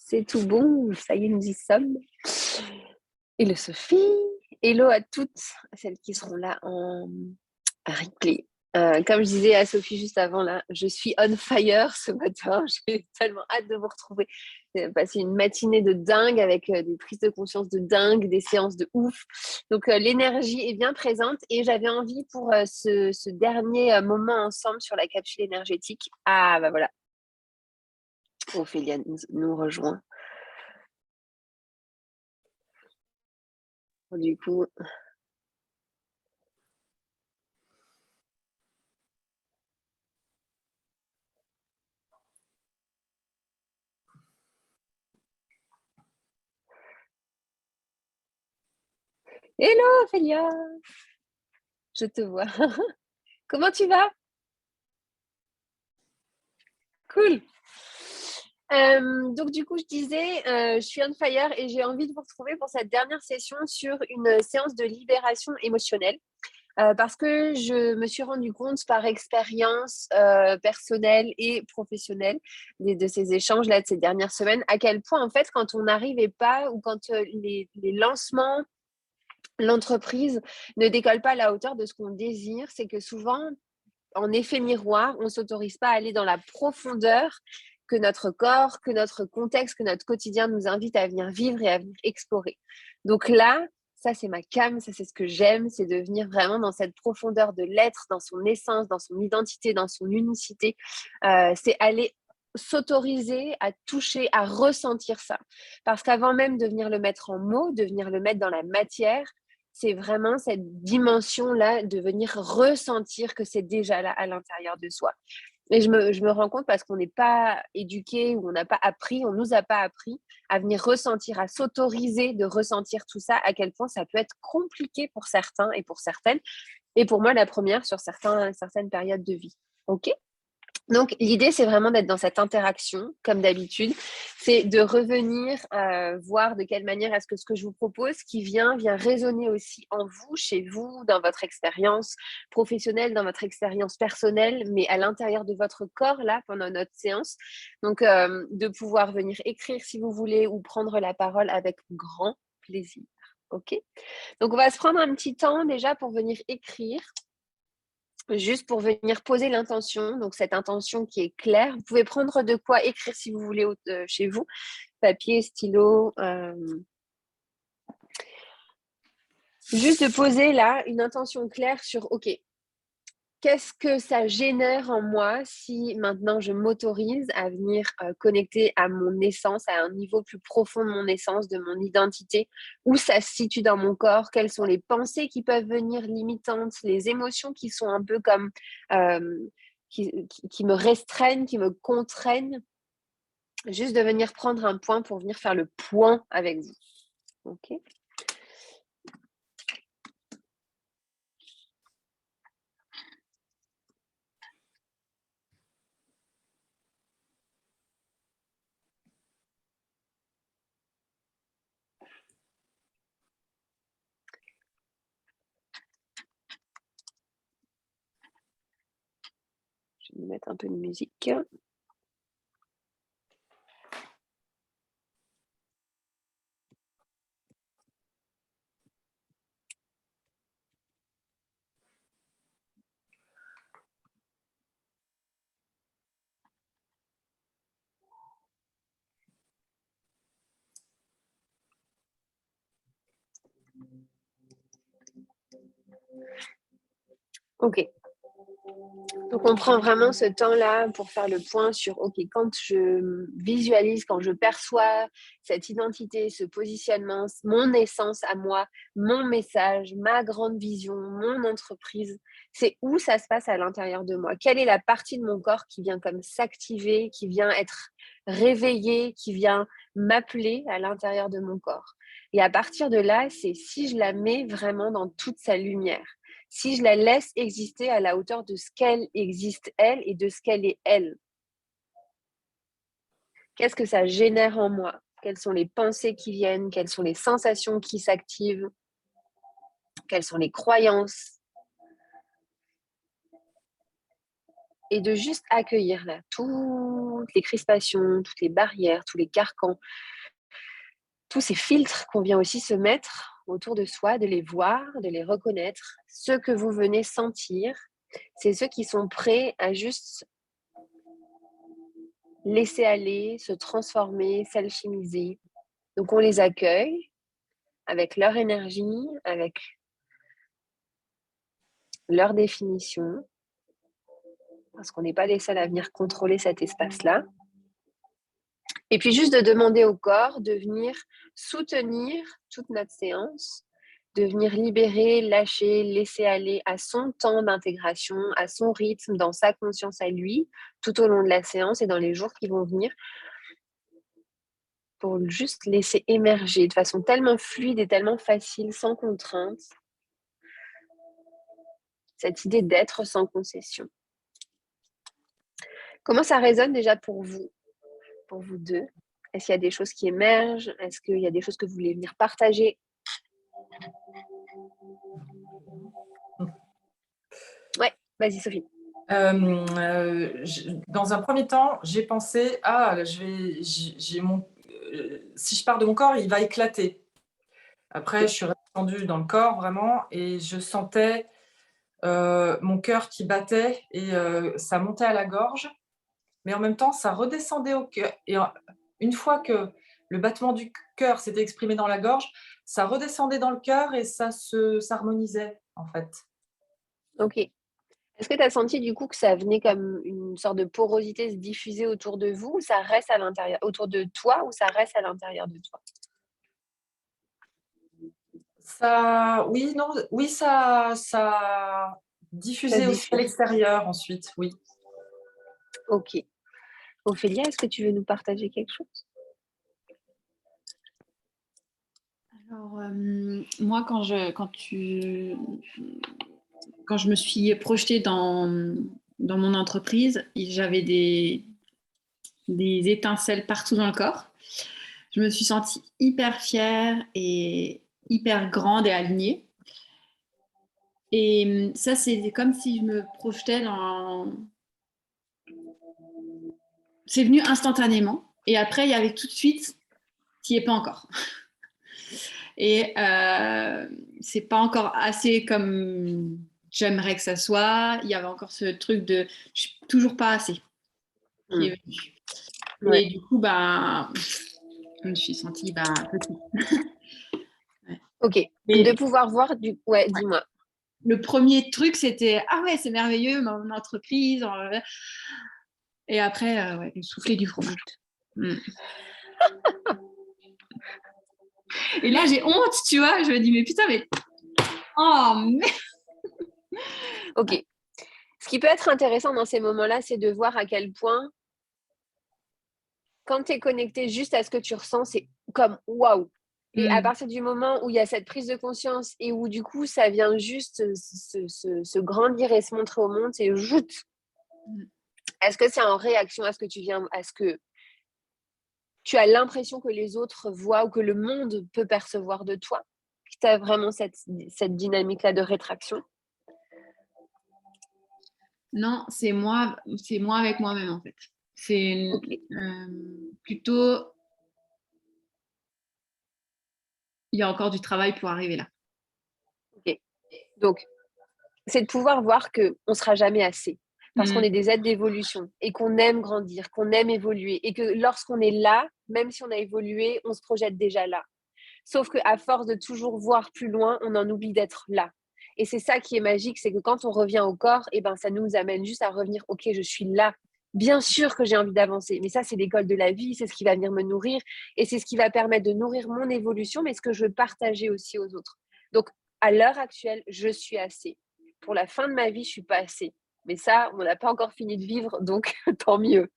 C'est tout bon, ça y est, nous y sommes. Hello Sophie, hello à toutes celles qui seront là en replay. Comme je disais à Sophie juste avant, là, je suis on fire ce matin. J'ai tellement hâte de vous retrouver. J'ai passé une matinée de dingue avec des prises de conscience de dingue, des séances de ouf. Donc, l'énergie est bien présente et j'avais envie pour ce dernier moment ensemble sur la capsule énergétique. Ah, bah voilà. Ophélia nous rejoint. Du coup, hello Ophélia, je te vois. Comment tu vas? Cool. Donc du coup, je disais, je suis on fire et j'ai envie de vous retrouver pour cette dernière session sur une séance de libération émotionnelle. Parce que je me suis rendu compte par expérience personnelle et professionnelle de ces échanges là de ces dernières semaines, à quel point en fait quand on n'arrivait pas ou quand les lancements, l'entreprise ne décolle pas à la hauteur de ce qu'on désire, c'est que souvent, en effet miroir, on ne s'autorise pas à aller dans la profondeur que notre corps, que notre contexte, que notre quotidien nous invite à venir vivre et à venir explorer. Donc là, ça c'est ma came, ça c'est ce que j'aime, c'est de venir vraiment dans cette profondeur de l'être, dans son essence, dans son identité, dans son unicité. C'est aller s'autoriser à toucher, à ressentir ça. Parce qu'avant même de venir le mettre en mots, de venir le mettre dans la matière, c'est vraiment cette dimension-là de venir ressentir que c'est déjà là à l'intérieur de soi. Et je me rends compte parce qu'on n'est pas éduqué ou on n'a pas appris, on ne nous a pas appris à venir ressentir, à s'autoriser de ressentir tout ça, à quel point ça peut être compliqué pour certains et pour certaines. Et pour moi, la première sur certaines périodes de vie. OK ? Donc, l'idée, c'est vraiment d'être dans cette interaction, comme d'habitude. C'est de revenir voir de quelle manière est-ce que ce que je vous propose, qui vient résonner aussi en vous, chez vous, dans votre expérience professionnelle, dans votre expérience personnelle, mais à l'intérieur de votre corps, là, pendant notre séance. Donc, de pouvoir venir écrire si vous voulez ou prendre la parole avec grand plaisir. OK ? Donc, on va se prendre un petit temps déjà pour venir écrire. Juste pour venir poser l'intention, donc cette intention qui est claire. Vous pouvez prendre de quoi écrire si vous voulez chez vous, papier, stylo. Juste de poser là une intention claire sur OK, qu'est-ce que ça génère en moi si maintenant je m'autorise à venir connecter à mon essence, à un niveau plus profond de mon essence, de mon identité, où ça se situe dans mon corps, quelles sont les pensées qui peuvent venir limitantes, les émotions qui sont un peu comme qui me restreignent, qui me contraignent. Juste de venir prendre un point pour venir faire le point avec vous. OK ? Je vais mettre un peu de musique. OK. Donc, on prend vraiment ce temps-là pour faire le point sur, OK, quand je visualise, quand je perçois cette identité, ce positionnement, mon essence à moi, mon message, ma grande vision, mon entreprise, c'est où ça se passe à l'intérieur de moi. Quelle est la partie de mon corps qui vient comme s'activer, qui vient être réveillée, qui vient m'appeler à l'intérieur de mon corps. Et à partir de là, c'est si je la mets vraiment dans toute sa lumière. Si je la laisse exister à la hauteur de ce qu'elle existe, elle, et de ce qu'elle est, elle. Qu'est-ce que ça génère en moi? Quelles sont les pensées qui viennent? Quelles sont les sensations qui s'activent? Quelles sont les croyances? et de juste accueillir là toutes les crispations, toutes les barrières, tous les carcans, tous ces filtres qu'on vient aussi se mettre autour de soi, de les voir, de les reconnaître. Ceux que vous venez sentir, c'est ceux qui sont prêts à juste laisser aller, se transformer, s'alchimiser. Donc on les accueille avec leur énergie, avec leur définition, parce qu'on n'est pas les seuls à venir contrôler cet espace-là. Et puis juste de demander au corps de venir soutenir toute notre séance, de venir libérer, lâcher, laisser aller à son temps d'intégration, à son rythme, dans sa conscience à lui, tout au long de la séance et dans les jours qui vont venir, pour juste laisser émerger de façon tellement fluide et tellement facile, sans contrainte, cette idée d'être sans concession. Comment ça résonne déjà pour vous deux? Est-ce qu'il y a des choses qui émergent? Est-ce qu'il y a des choses que vous voulez venir partager? Ouais, vas-y Sophie. Dans un premier temps, j'ai pensé, si je pars de mon corps, il va éclater. Après, je suis redescendue dans le corps vraiment et je sentais mon cœur qui battait et ça montait à la gorge, mais en même temps, ça redescendait au cœur. Et une fois que le battement du cœur s'était exprimé dans la gorge, ça redescendait dans le cœur et ça s'harmonisait en fait. Ok. Est-ce que tu as senti du coup que ça venait comme une sorte de porosité se diffuser autour de vous, ou ça reste à l'intérieur, autour de toi, ou ça reste à l'intérieur de toi? Oui, non, oui, ça diffusait aussi à diffuse. l'extérieur ensuite, oui. Ok. Ophélia, est-ce que tu veux nous partager quelque chose? Alors, moi, quand je me suis projetée dans mon entreprise, j'avais des étincelles partout dans le corps. Je me suis sentie hyper fière et hyper grande et alignée. Et ça, c'est comme si je me projetais dans... C'est venu instantanément. Et après, il y avait tout de suite, tu n'y es pas encore. Et c'est pas encore assez comme j'aimerais que ça soit. Il y avait encore ce truc de je suis toujours pas assez qui est venu. Ouais. Et du coup, je me suis sentie petite. Ouais. Ok. Et de pouvoir voir du... Ouais, dis-moi. le premier truc, c'était ah ouais, c'est merveilleux, mon entreprise. Et après, ouais, le soufflet du fromage. Et là, j'ai honte, tu vois. Je me dis, mais putain, mais. Oh, merde. Ok. Ce qui peut être intéressant dans ces moments-là, c'est de voir à quel point, quand tu es connecté juste à ce que tu ressens, c'est comme waouh. Et à partir du moment où il y a cette prise de conscience et où du coup ça vient juste se grandir et se montrer au monde, c'est joute. Est-ce que c'est en réaction à ce que tu viens, à ce que tu as l'impression que les autres voient ou que le monde peut percevoir de toi? Tu as vraiment cette dynamique-là de rétraction? Non, c'est moi avec moi-même en fait. C'est plutôt, il y a encore du travail pour arriver là. Ok. Donc, c'est de pouvoir voir qu'on ne sera jamais assez. Parce qu'on est des êtres d'évolution et qu'on aime grandir, qu'on aime évoluer. Et que lorsqu'on est là, même si on a évolué, on se projette déjà là. Sauf qu'à force de toujours voir plus loin, on en oublie d'être là. Et c'est ça qui est magique, c'est que quand on revient au corps, ça nous amène juste à revenir, ok, je suis là. Bien sûr que j'ai envie d'avancer, mais ça, c'est l'école de la vie, c'est ce qui va venir me nourrir et c'est ce qui va permettre de nourrir mon évolution, mais ce que je veux partager aussi aux autres. Donc, à l'heure actuelle, je suis assez. Pour la fin de ma vie, je suis pas assez. Mais ça, on n'a pas encore fini de vivre, donc tant mieux.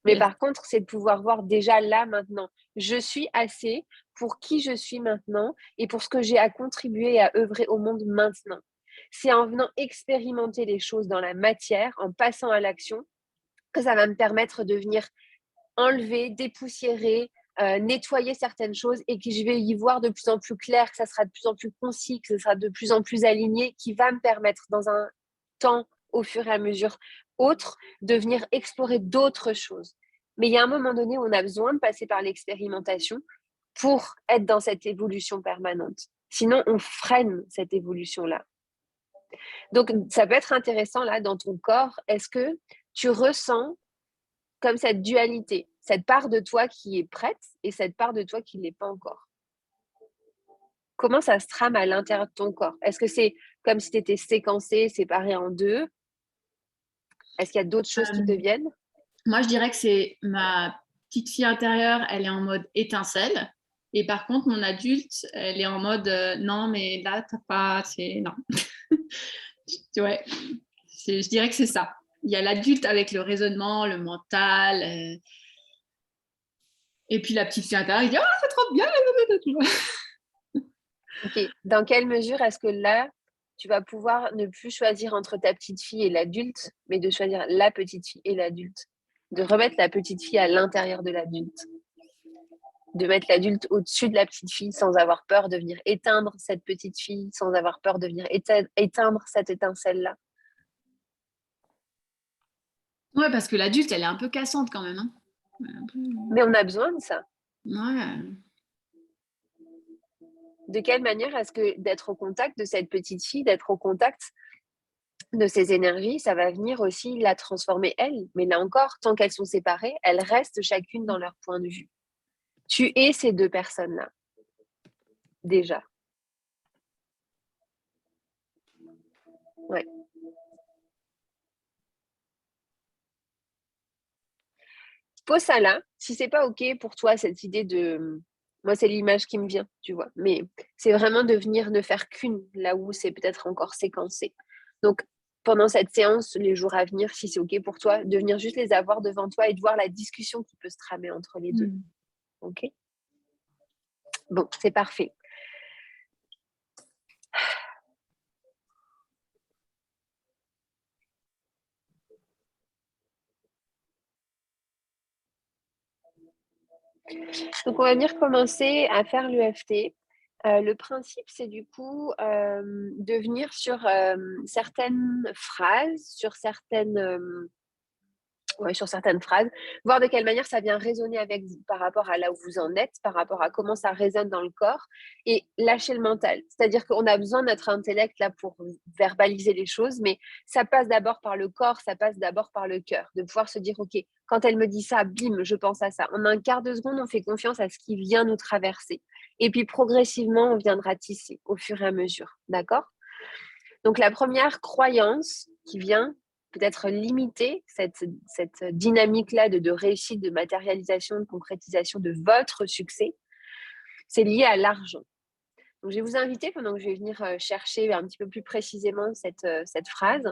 Mais par contre, c'est de pouvoir voir déjà là, maintenant. Je suis assez pour qui je suis maintenant et pour ce que j'ai à contribuer et à œuvrer au monde maintenant. C'est en venant expérimenter les choses dans la matière, en passant à l'action, que ça va me permettre de venir enlever, dépoussiérer, nettoyer certaines choses et que je vais y voir de plus en plus clair, que ça sera de plus en plus concis, que ça sera de plus en plus aligné, qui va me permettre dans un temps, au fur et à mesure, autre, de venir explorer d'autres choses. Mais il y a un moment donné où on a besoin de passer par l'expérimentation pour être dans cette évolution permanente. Sinon, on freine cette évolution-là. Donc, ça peut être intéressant, là, dans ton corps, est-ce que tu ressens comme cette dualité, cette part de toi qui est prête et cette part de toi qui ne l'est pas encore? Comment ça se trame à l'intérieur de ton corps? Est-ce que c'est comme si tu étais séquencé, séparé en deux? Est-ce qu'il y a d'autres choses qui te viennent? Moi, je dirais que c'est ma petite fille intérieure, elle est en mode étincelle. Et par contre, mon adulte, elle est en mode non, mais là, t'as pas. Non. Ouais, je dirais que c'est ça. Il y a l'adulte avec le raisonnement, le mental. Et puis la petite fille intérieure, il dit ah, c'est trop bien. Ok. Dans quelle mesure est-ce que là, tu vas pouvoir ne plus choisir entre ta petite fille et l'adulte, mais de choisir la petite fille et l'adulte? De remettre la petite fille à l'intérieur de l'adulte. De mettre l'adulte au-dessus de la petite fille sans avoir peur de venir éteindre cette petite fille, sans avoir peur de venir éteindre cette étincelle-là. Ouais, parce que l'adulte, elle est un peu cassante quand même. Hein. Mais on a besoin de ça. Ouais. De quelle manière est-ce que d'être au contact de cette petite fille, d'être au contact de ses énergies, ça va venir aussi la transformer elle. Mais là encore, tant qu'elles sont séparées, elles restent chacune dans leur point de vue. Tu es ces deux personnes-là, déjà. Ouais. Pose ça là. Si c'est pas OK pour toi, cette idée de... Moi, c'est l'image qui me vient, tu vois. Mais c'est vraiment de venir ne faire qu'une, là où c'est peut-être encore séquencé. Donc, pendant cette séance, les jours à venir, si c'est OK pour toi, de venir juste les avoir devant toi et de voir la discussion qui peut se tramer entre les deux. OK? Bon, c'est parfait. Donc, on va venir commencer à faire l'EFT. Le principe, c'est du coup de venir sur certaines phrases, sur certaines phrases, voir de quelle manière ça vient résonner avec vous par rapport à là où vous en êtes, par rapport à comment ça résonne dans le corps et lâcher le mental. C'est-à-dire qu'on a besoin de notre intellect là pour verbaliser les choses, mais ça passe d'abord par le corps, ça passe d'abord par le cœur, de pouvoir se dire, OK, quand elle me dit ça, bim, je pense à ça. En un quart de seconde, on fait confiance à ce qui vient nous traverser. Et puis progressivement, on viendra tisser au fur et à mesure. D'accord? Donc la première croyance qui vient peut-être limiter cette dynamique-là de réussite, de matérialisation, de concrétisation de votre succès, c'est lié à l'argent. Donc, je vais vous inviter, pendant que je vais venir chercher un petit peu plus précisément cette phrase,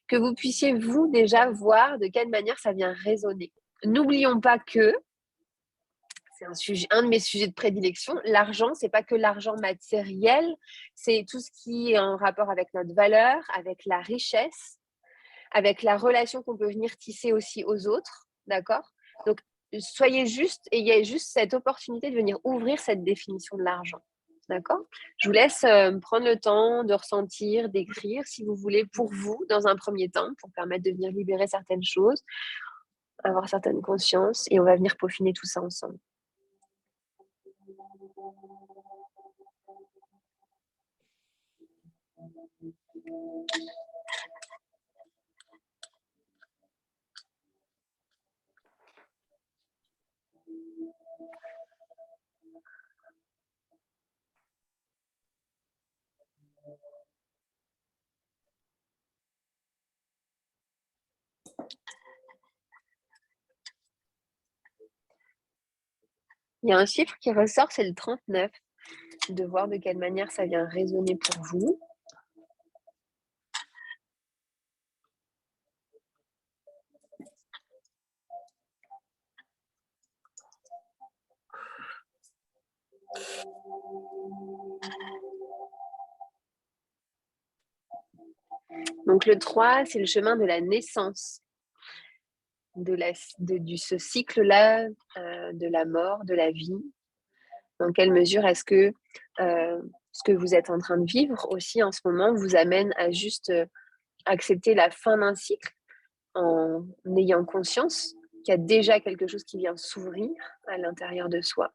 que vous puissiez, vous, déjà voir de quelle manière ça vient résonner. N'oublions pas que, c'est un de mes sujets de prédilection, l'argent, c'est pas que l'argent matériel, c'est tout ce qui est en rapport avec notre valeur, avec la richesse, avec la relation qu'on peut venir tisser aussi aux autres, d'accord? Donc, soyez juste, et il y a juste cette opportunité de venir ouvrir cette définition de l'argent, d'accord? Je vous laisse prendre le temps de ressentir, d'écrire, si vous voulez, pour vous, dans un premier temps, pour permettre de venir libérer certaines choses, avoir certaines consciences, et on va venir peaufiner tout ça ensemble. Il y a un chiffre qui ressort, c'est le 39. De voir de quelle manière ça vient résonner pour vous. Donc le 3, c'est le chemin de la naissance, ce cycle-là, de la mort, de la vie. Dans quelle mesure est-ce que ce que vous êtes en train de vivre aussi en ce moment vous amène à juste accepter la fin d'un cycle, en ayant conscience qu'il y a déjà quelque chose qui vient s'ouvrir à l'intérieur de soi,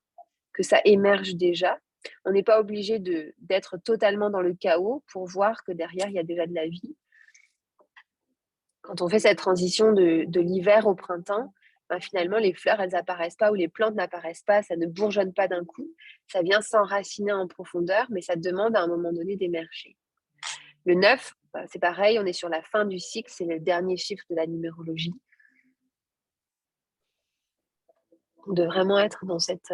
que ça émerge déjà. On n'est pas obligé d'être totalement dans le chaos pour voir que derrière, il y a déjà de la vie. Quand on fait cette transition de l'hiver au printemps, ben finalement, les fleurs, elles n'apparaissent pas ou les plantes n'apparaissent pas, ça ne bourgeonne pas d'un coup. Ça vient s'enraciner en profondeur, mais ça demande à un moment donné d'émerger. Le 9, ben, c'est pareil, on est sur la fin du cycle, c'est le dernier chiffre de la numérologie. De vraiment être dans cette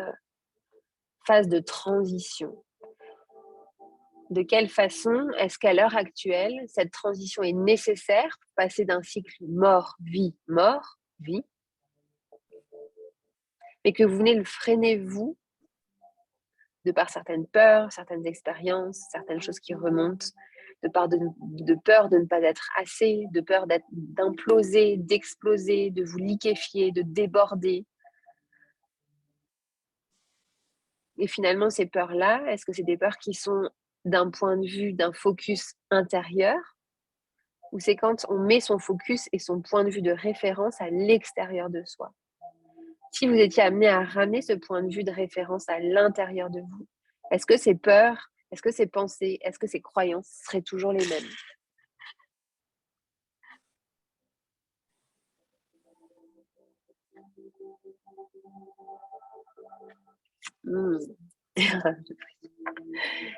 phase de transition. De quelle façon est-ce qu'à l'heure actuelle, cette transition est nécessaire pour passer d'un cycle mort-vie, mais que vous venez le freiner, vous, de par certaines peurs, certaines expériences, certaines choses qui remontent, de par de peur de ne pas être assez, de peur d'imploser, d'exploser, de vous liquéfier, de déborder. Et finalement, ces peurs-là, est-ce que c'est des peurs qui sont d'un point de vue, d'un focus intérieur, ou c'est quand on met son focus et son point de vue de référence à l'extérieur de soi? Si vous étiez amené à ramener ce point de vue de référence à l'intérieur de vous, est-ce que ces peurs, est-ce que ces pensées, est-ce que ces croyances seraient toujours les mêmes?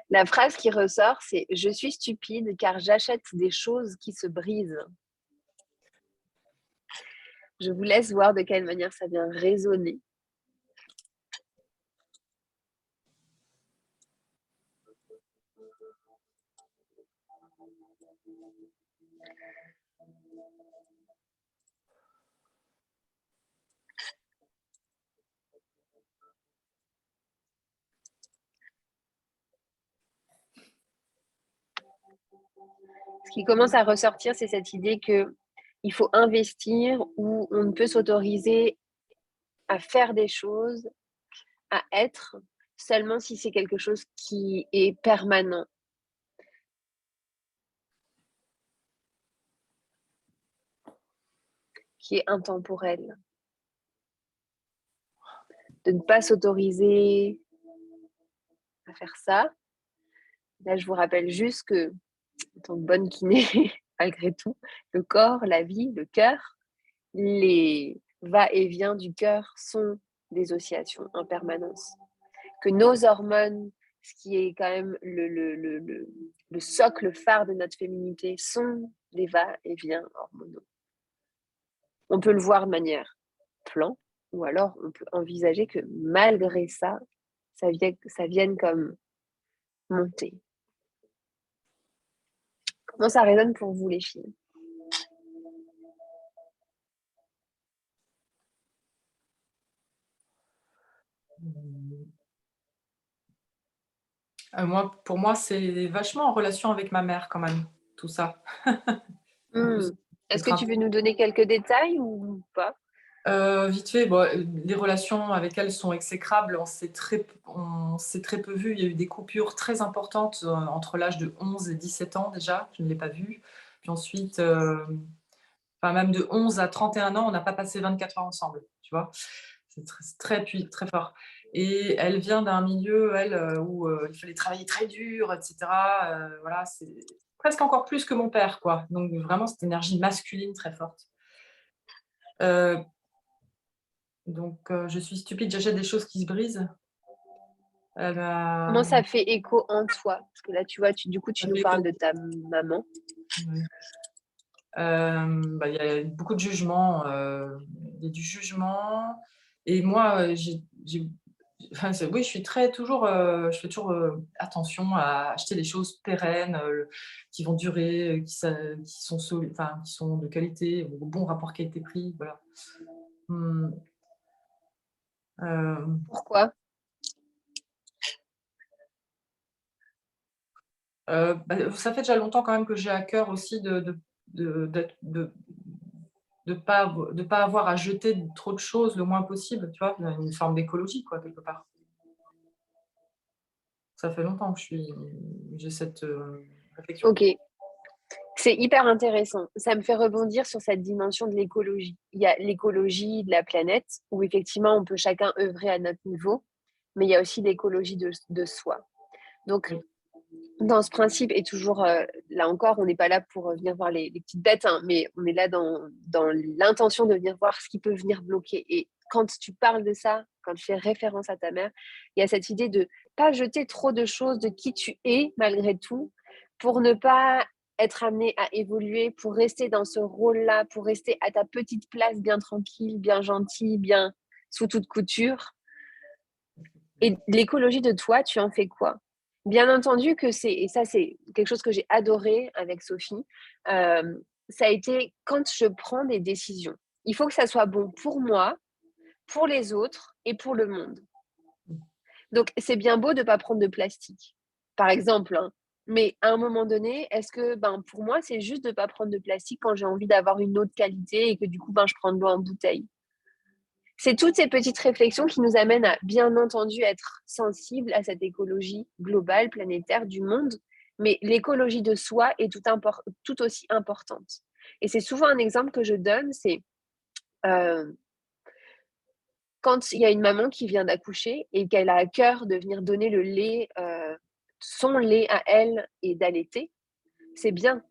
La phrase qui ressort, c'est « Je suis stupide car j'achète des choses qui se brisent ». Je vous laisse voir de quelle manière ça vient résonner. Ce qui commence à ressortir, c'est cette idée qu'il faut investir ou on ne peut s'autoriser à faire des choses, à être, seulement si c'est quelque chose qui est permanent. Qui est intemporel. De ne pas s'autoriser à faire ça. Là, je vous rappelle juste que, en tant que bonne kiné, malgré tout, le corps, la vie, le cœur, les va-et-vient du cœur sont des oscillations en permanence. Que nos hormones, ce qui est quand même le socle phare de notre féminité, sont des va-et-vient hormonaux. On peut le voir de manière plan, ou alors on peut envisager que malgré ça, ça vienne comme monter. Comment ça résonne pour vous, les filles? Pour moi, c'est vachement en relation avec ma mère quand même, tout ça. Est-ce que tu veux nous donner quelques détails ou pas? Vite fait, bon, les relations avec elle sont exécrables. On s'est très peu vus. Il y a eu des coupures très importantes entre l'âge de 11 et 17 ans déjà. Je ne l'ai pas vue. Puis ensuite, enfin, même de 11 à 31 ans, on n'a pas passé 24 heures ensemble, tu vois? C'est très fort. Et elle vient d'un milieu, elle, où il fallait travailler très dur, et cetera. Voilà, c'est presque encore plus que mon père, quoi. Donc vraiment cette énergie masculine très forte. Donc je suis stupide, j'achète des choses qui se brisent. Elle Comment a ça fait écho en toi? Parce que là, tu vois, tu ça nous fait parles écho. de ta maman. Ouais. Bah, il y a beaucoup de jugement, il y a du jugement et moi, enfin, oui, je suis très toujours, je fais toujours, attention à acheter des choses pérennes, qui vont durer, qui sont enfin, qui sont de qualité, au bon rapport qualité-prix, voilà. Mmh, Pourquoi? Ça fait déjà longtemps quand même que j'ai à cœur aussi d'être de pas avoir à jeter trop de choses le moins possible, tu vois? Une forme d'écologie quoi, quelque part. Ça fait longtemps que j'ai cette, réflexion. Ok. C'est hyper intéressant. Ça me fait rebondir sur cette dimension de l'écologie. Il y a l'écologie de la planète, où effectivement, on peut chacun œuvrer à notre niveau, mais il y a aussi l'écologie de soi. Donc, Oui. dans ce principe, et toujours, là encore, on n'est pas là pour venir voir les petites bêtes, hein, mais on est là dans l'intention de venir voir ce qui peut venir bloquer. Et quand tu parles de ça, quand tu fais référence à ta mère, il y a cette idée de pas jeter trop de choses de qui tu es malgré tout, pour ne pas être amené à évoluer, pour rester dans ce rôle-là, pour rester à ta petite place bien tranquille, bien gentille, bien sous toute couture. Et l'écologie de toi, tu en fais quoi? Bien entendu que et ça c'est quelque chose que j'ai adoré avec Sophie, ça a été quand je prends des décisions. Il faut que ça soit bon pour moi, pour les autres et pour le monde. Donc c'est bien beau de ne pas prendre de plastique, par exemple, hein, mais à un moment donné, est-ce que, pour moi, c'est juste de ne pas prendre de plastique quand j'ai envie d'avoir une eau de qualité et que du coup, je prends de l'eau en bouteille? C'est toutes ces petites réflexions qui nous amènent à, bien entendu, être sensibles à cette écologie globale, planétaire du monde, mais l'écologie de soi est tout aussi importante. Et c'est souvent un exemple que je donne, c'est quand il y a une maman qui vient d'accoucher et qu'elle a à cœur de venir donner le lait, son lait à elle et d'allaiter, c'est bien.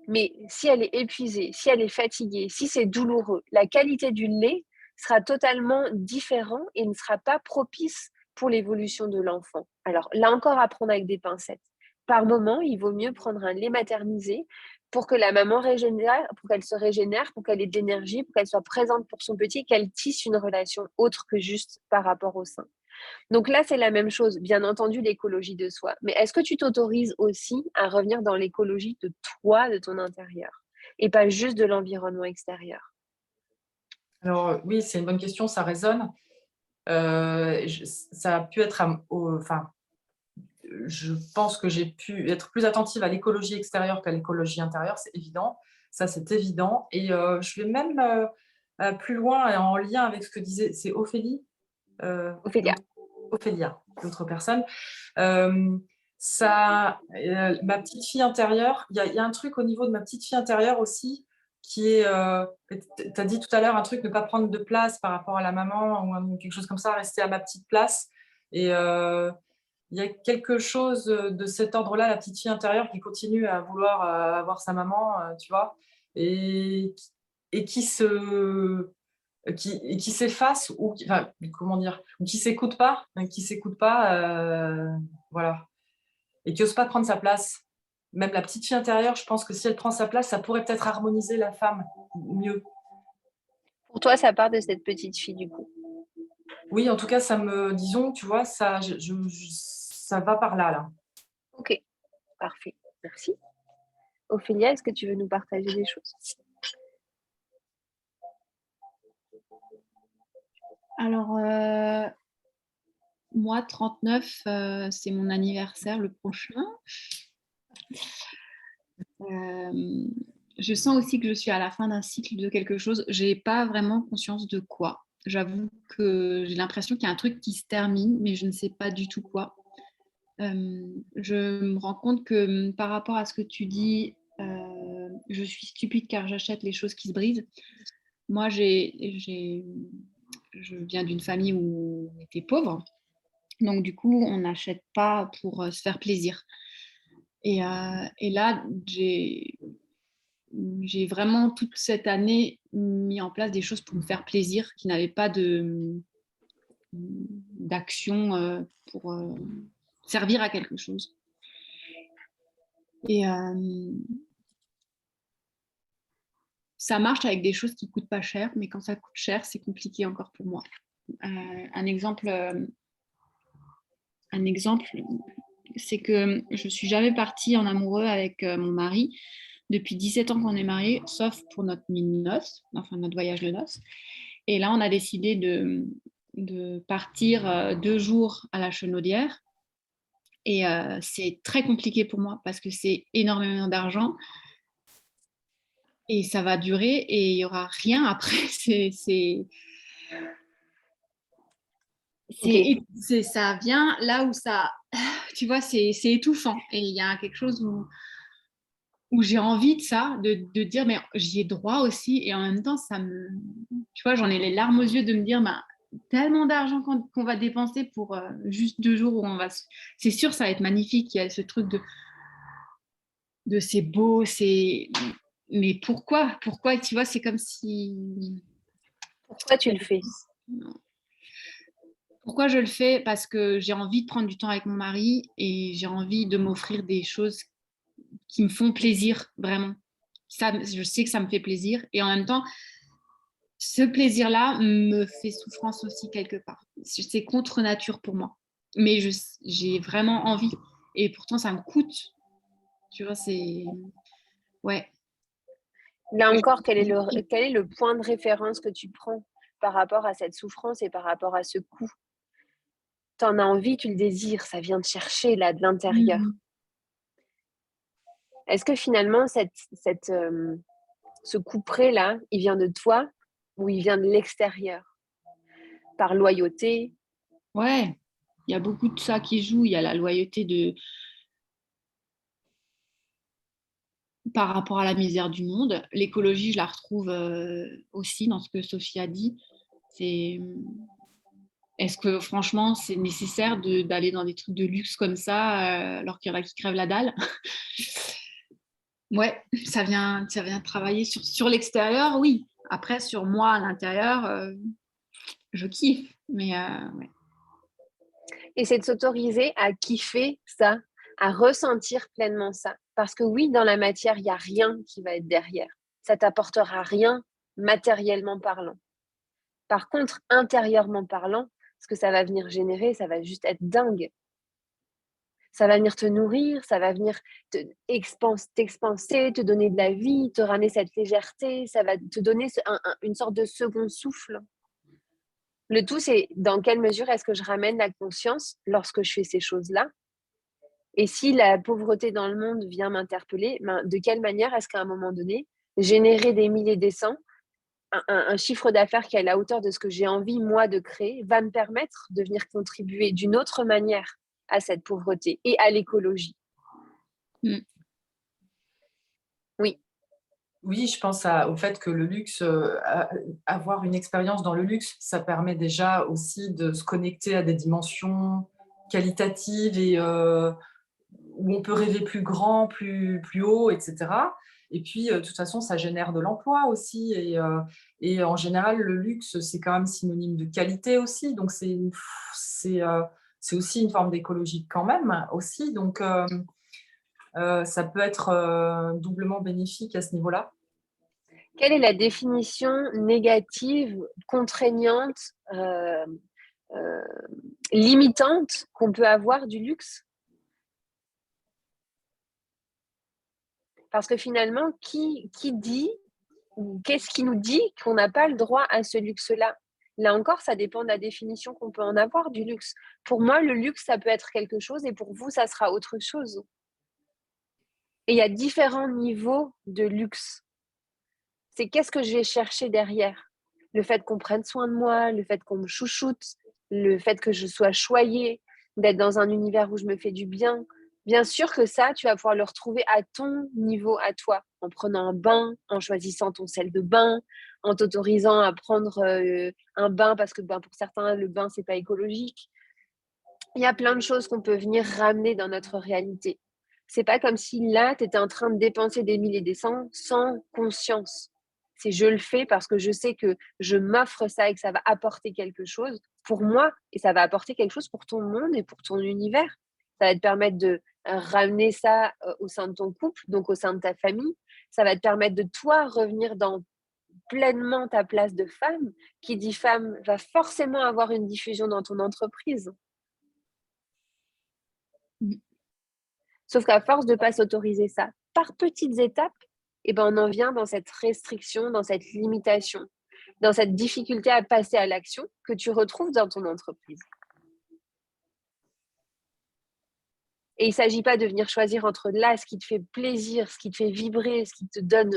Mais si elle est épuisée, si elle est fatiguée, si c'est douloureux, la qualité du lait sera totalement différente et ne sera pas propice pour l'évolution de l'enfant. Alors là encore, à prendre avec des pincettes. Par moment, il vaut mieux prendre un lait maternisé pour que la maman régénère, pour qu'elle se régénère, pour qu'elle ait de l'énergie, pour qu'elle soit présente pour son petit, qu'elle tisse une relation autre que juste par rapport au sein. Donc là, c'est la même chose, bien entendu, l'écologie de soi. Mais est-ce que tu t'autorises aussi à revenir dans l'écologie de toi, de ton intérieur, et pas juste de l'environnement extérieur? Alors oui, c'est une bonne question, ça résonne. Ça a pu être enfin, je pense que j'ai pu être plus attentive à l'écologie extérieure qu'à l'écologie intérieure, c'est évident. Ça, c'est évident. Et je vais même plus loin et en lien avec ce que disait, c'est Ophélie, Ophélia. Ophélia, l'autre personne. Euh, Ça, ma petite fille intérieure, il y a un truc au niveau de ma petite fille intérieure aussi qui est, tu as dit tout à l'heure un truc, ne pas prendre de place par rapport à la maman ou quelque chose comme ça, rester à ma petite place. Et il y a quelque chose de cet ordre-là, la petite fille intérieure qui continue à vouloir avoir sa maman, tu vois, et, et qui s'efface enfin, comment dire, ou qui s'écoute pas, voilà, et qui n'ose pas prendre sa place. Même la petite fille intérieure, je pense que si elle prend sa place, ça pourrait peut-être harmoniser la femme mieux. Pour toi, ça part de cette petite fille, du coup. Oui, en tout cas, disons, tu vois, ça va par là, là. Ok, parfait. Merci. Ophélia, est-ce que tu veux nous partager des choses? Alors, moi, 39, c'est mon anniversaire le prochain. Je sens aussi que je suis à la fin d'un cycle de quelque chose. Je n'ai pas vraiment conscience de quoi. J'avoue que j'ai l'impression qu'il y a un truc qui se termine, mais je ne sais pas du tout quoi. Je me rends compte que par rapport à ce que tu dis, je suis stupide car j'achète les choses qui se brisent. Moi, je viens d'une famille où on était pauvre. Donc, du coup, on n'achète pas pour se faire plaisir. Et là, j'ai vraiment toute cette année mis en place des choses pour me faire plaisir qui n'avaient pas d'action pour servir à quelque chose. Et ça marche avec des choses qui coûtent pas cher, mais quand ça coûte cher, c'est compliqué encore pour moi. Un exemple, c'est que je suis jamais partie en amoureux avec mon mari depuis 17 ans qu'on est mariés, sauf pour notre nuit de noces, enfin notre voyage de noces. Et là, on a décidé de partir 2 jours à la Chenaudière. Et c'est très compliqué pour moi parce que c'est énormément d'argent et ça va durer et il n'y aura rien après. Ça vient là où ça, tu vois, c'est étouffant. Et il y a quelque chose où où j'ai envie de ça, de dire, mais j'y ai droit aussi. Et en même temps, tu vois, j'en ai les larmes aux yeux de me dire, tellement d'argent qu'on va dépenser pour juste 2 jours où c'est sûr, ça va être magnifique. Il y a ce truc de c'est beau, mais pourquoi, tu vois, c'est comme si... Pourquoi tu le fais? Pourquoi je le fais? Parce que j'ai envie de prendre du temps avec mon mari et j'ai envie de m'offrir des choses qui me font plaisir, vraiment. Ça, je sais que ça me fait plaisir. Et en même temps, ce plaisir-là me fait souffrance aussi quelque part. C'est contre nature pour moi. Mais j'ai vraiment envie. Et pourtant, ça me coûte. Tu vois, c'est... Ouais. Là encore, quel est le point de référence que tu prends par rapport à cette souffrance et par rapport à ce coût? Tu en as envie, tu le désires, ça vient te chercher là de l'intérieur. Est-ce que finalement, ce couperet là, il vient de toi ou il vient de l'extérieur? Par loyauté? Ouais, il y a beaucoup de ça qui joue. Il y a la loyauté par rapport à la misère du monde. L'écologie, je la retrouve aussi dans ce que Sophie a dit. Est-ce que franchement, c'est nécessaire d'aller dans des trucs de luxe comme ça alors qu'il y en a qui crèvent la dalle? Ouais, ça vient travailler sur l'extérieur, oui. Après, sur moi, à l'intérieur, je kiffe. Mais ouais. Et c'est de s'autoriser à kiffer ça, à ressentir pleinement ça. Parce que oui, dans la matière, il n'y a rien qui va être derrière. Ça t'apportera rien matériellement parlant. Par contre, intérieurement parlant, ce que ça va venir générer, ça va juste être dingue. Ça va venir te nourrir, ça va venir t'expanser, te donner de la vie, te ramener cette légèreté, ça va te donner une sorte de second souffle. Le tout, c'est dans quelle mesure est-ce que je ramène la conscience lorsque je fais ces choses-là? Et si la pauvreté dans le monde vient m'interpeller, de quelle manière est-ce qu'à un moment donné, générer des milliers, des cents, un chiffre d'affaires qui est à la hauteur de ce que j'ai envie, moi, de créer, va me permettre de venir contribuer d'une autre manière à cette pauvreté et à l'écologie. Oui. Oui, je pense au fait que le luxe, avoir une expérience dans le luxe, ça permet déjà aussi de se connecter à des dimensions qualitatives et où on peut rêver plus grand, plus haut, etc. Et puis, de toute façon, ça génère de l'emploi aussi. Et en général, le luxe, c'est quand même synonyme de qualité aussi. Donc, c'est aussi une forme d'écologie quand même aussi. Donc, ça peut être doublement bénéfique à ce niveau-là. Quelle est la définition négative, contraignante, limitante qu'on peut avoir du luxe? Parce que finalement, qui dit, ou qu'est-ce qui nous dit qu'on n'a pas le droit à ce luxe-là? Là encore, ça dépend de la définition qu'on peut en avoir du luxe. Pour moi, le luxe, ça peut être quelque chose et pour vous, ça sera autre chose. Et il y a différents niveaux de luxe. C'est qu'est-ce que je vais chercher derrière? Le fait qu'on prenne soin de moi, le fait qu'on me chouchoute, le fait que je sois choyée, d'être dans un univers où je me fais du bien. Bien sûr que ça, tu vas pouvoir le retrouver à ton niveau, à toi, en prenant un bain, en choisissant ton sel de bain, en t'autorisant à prendre un bain parce que pour certains, le bain, c'est pas écologique. Il y a plein de choses qu'on peut venir ramener dans notre réalité. C'est pas comme si là, tu étais en train de dépenser des milliers et des cents sans conscience. C'est je le fais parce que je sais que je m'offre ça et que ça va apporter quelque chose pour moi et ça va apporter quelque chose pour ton monde et pour ton univers. Ça va te permettre de ramener ça au sein de ton couple, donc au sein de ta famille. Ça va te permettre de toi revenir dans pleinement ta place de femme. Qui dit femme va forcément avoir une diffusion dans ton entreprise. Sauf qu'à force de ne pas s'autoriser ça par petites étapes, on en vient dans cette restriction, dans cette limitation, dans cette difficulté à passer à l'action que tu retrouves dans ton entreprise. Et il ne s'agit pas de venir choisir entre là ce qui te fait plaisir, ce qui te fait vibrer, ce qui te donne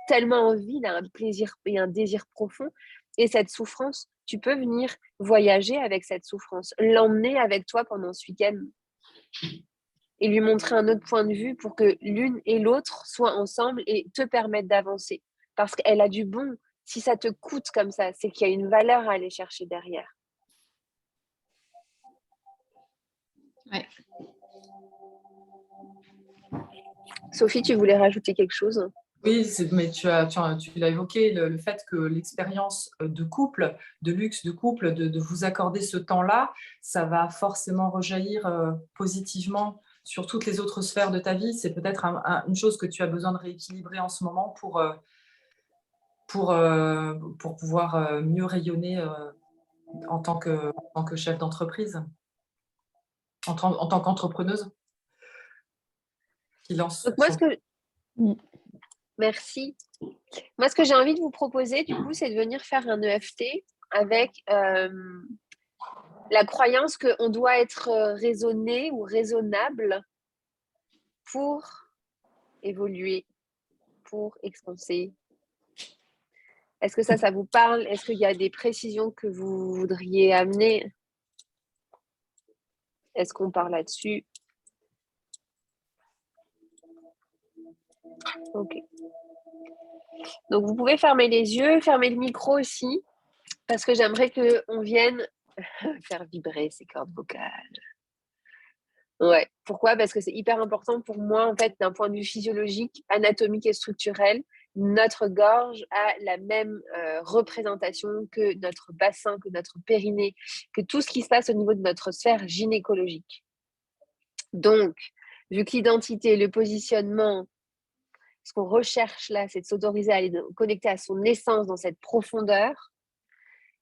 tellement envie, là, un plaisir et un désir profond, et cette souffrance, tu peux venir voyager avec cette souffrance, l'emmener avec toi pendant ce week-end. et lui montrer un autre point de vue pour que l'une et l'autre soient ensemble et te permettent d'avancer. Parce qu'elle a du bon. Si ça te coûte comme ça, c'est qu'il y a une valeur à aller chercher derrière. Ouais. Sophie, tu voulais rajouter quelque chose? Oui, mais tu l'as évoqué, le fait que l'expérience de couple, de luxe, de couple, de vous accorder ce temps-là, ça va forcément rejaillir positivement sur toutes les autres sphères de ta vie. C'est peut-être une chose que tu as besoin de rééquilibrer en ce moment pour pouvoir mieux rayonner en tant que chef d'entreprise, en tant qu'entrepreneuse qui lance Donc moi, son... Merci. Moi, ce que j'ai envie de vous proposer, du coup, c'est de venir faire un EFT avec la croyance qu'on doit être raisonné ou raisonnable pour évoluer, pour expanser. Est-ce que ça vous parle? Est-ce qu'il y a des précisions que vous voudriez amener? Est-ce qu'on parle là-dessus? Ok. Donc, vous pouvez fermer les yeux, fermer le micro aussi, parce que j'aimerais qu'on vienne faire vibrer ces cordes vocales. Ouais. Pourquoi? Parce que c'est hyper important pour moi, en fait, d'un point de vue physiologique, anatomique et structurel. Notre gorge a la même représentation que notre bassin, que notre périnée, que tout ce qui se passe au niveau de notre sphère gynécologique. Donc, vu que l'identité, le positionnement, ce qu'on recherche là, c'est de s'autoriser à aller connecter à son essence dans cette profondeur,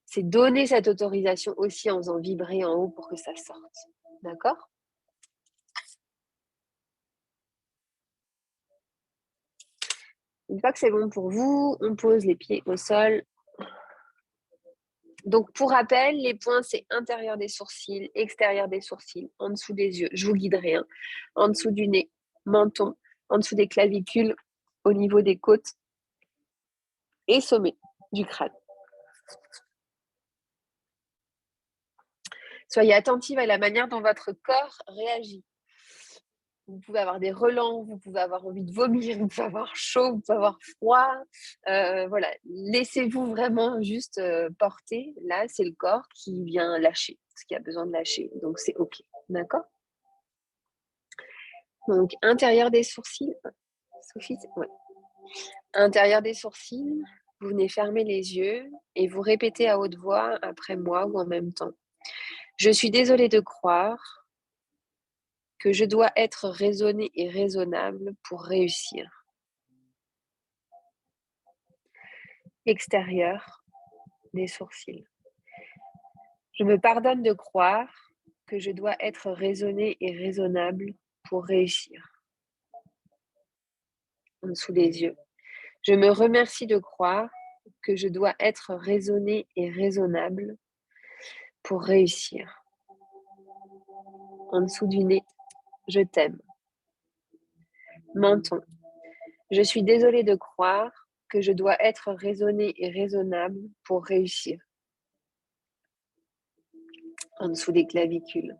c'est donner cette autorisation aussi en faisant vibrer en haut pour que ça sorte. D'accord? Une fois que c'est bon pour vous, on pose les pieds au sol. Donc, pour rappel, les points, c'est intérieur des sourcils, extérieur des sourcils, en dessous des yeux. Je vous guiderai. En dessous du nez, menton, en dessous des clavicules, au niveau des côtes et sommet du crâne. Soyez attentive à la manière dont votre corps réagit. Vous pouvez avoir des relents, vous pouvez avoir envie de vomir, vous pouvez avoir chaud, vous pouvez avoir froid. Voilà, laissez-vous vraiment juste porter. Là, c'est le corps qui vient lâcher ce qu'il a besoin de lâcher. Donc, c'est OK. D'accord? Donc, intérieur des sourcils. Sophie, ouais. Intérieur des sourcils, vous venez fermer les yeux et vous répétez à haute voix après moi ou en même temps. Je suis désolée de croire que je dois être raisonnée et raisonnable pour réussir. Extérieur des sourcils. Je me pardonne de croire que je dois être raisonnée et raisonnable pour réussir. En dessous des yeux. Je me remercie de croire que je dois être raisonnée et raisonnable pour réussir. En dessous du nez. Je t'aime. Menton. Je suis désolée de croire que je dois être raisonnée et raisonnable pour réussir. En dessous des clavicules.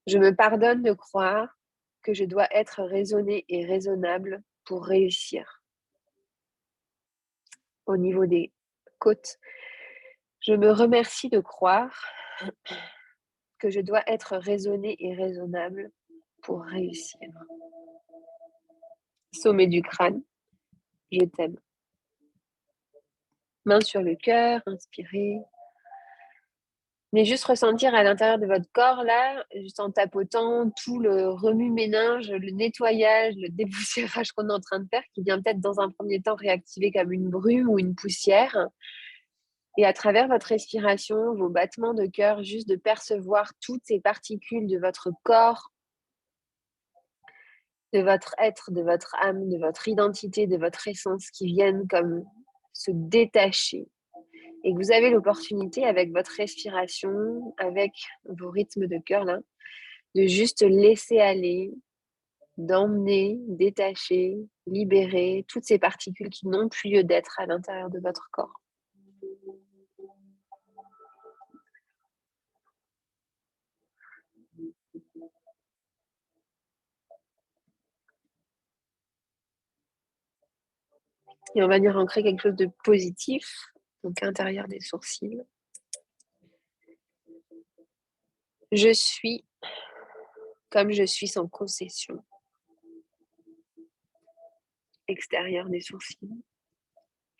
Je me pardonne de croire que je dois être raisonnée et raisonnable pour réussir. Au niveau des côtes. Je me remercie de croire que je dois être raisonnée et raisonnable pour réussir. Sommet du crâne. Je t'aime. Main sur le cœur, inspirez. Mais juste ressentir à l'intérieur de votre corps, là, juste en tapotant tout le remue-ménage, le nettoyage, le dépoussiérage qu'on est en train de faire, qui vient peut-être dans un premier temps réactiver comme une brume ou une poussière. Et à travers votre respiration, vos battements de cœur, juste de percevoir toutes ces particules de votre corps, de votre être, de votre âme, de votre identité, de votre essence qui viennent comme se détacher. Et que vous avez l'opportunité avec votre respiration, avec vos rythmes de cœur là, de juste laisser aller, d'emmener, détacher, libérer toutes ces particules qui n'ont plus lieu d'être à l'intérieur de votre corps. Et on va venir ancrer quelque chose de positif, donc à l'intérieur des sourcils. Je suis comme je suis sans concession. Extérieur des sourcils.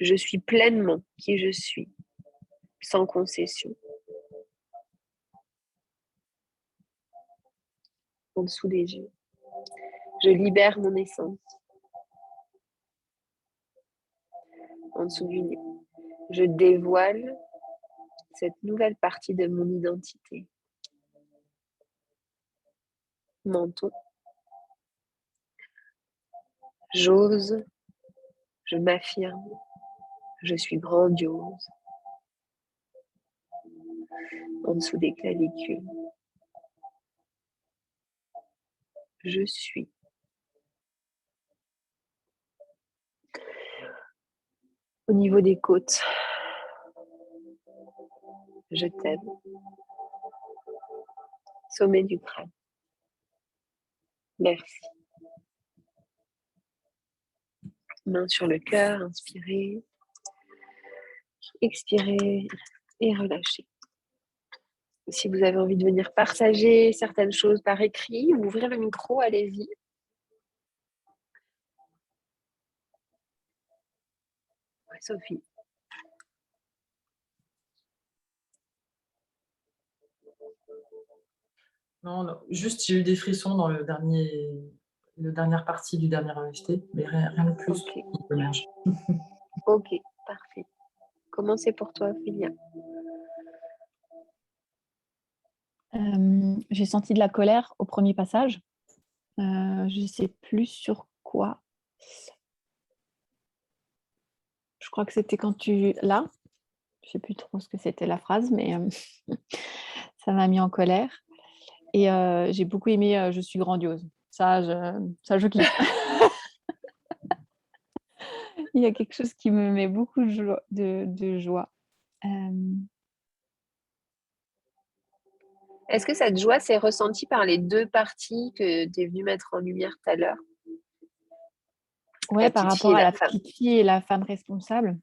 Je suis pleinement qui je suis, sans concession. En dessous des yeux. Je libère mon essence. En dessous du nez. Je dévoile cette nouvelle partie de mon identité. Menton. J'ose. Je m'affirme. Je suis grandiose. En dessous des clavicules. Je suis. Au niveau des côtes. Je t'aime. Sommet du crâne. Merci. Main sur le cœur, inspirez. Expirez et relâchez. Si vous avez envie de venir partager certaines choses par écrit ou ouvrir le micro, allez-y. Ouais, Sophie. Non, non, juste j'ai eu des frissons dans la dernière partie du dernier EFT, mais rien de plus Ok. qui émerge. Ok, parfait. Comment c'est pour toi, Ophélia? J'ai senti de la colère au premier passage. Je ne sais plus sur quoi. Je crois que c'était quand tu... Là, je ne sais plus trop ce que c'était la phrase, mais ça m'a mis en colère. Et j'ai beaucoup aimé Je suis grandiose. Ça, je kiffe. Il y a quelque chose qui me met beaucoup de joie. Est-ce que cette joie s'est ressentie par les deux parties que tu es venue mettre en lumière tout à l'heure? Ouais, par rapport à la petite fille et la femme responsable.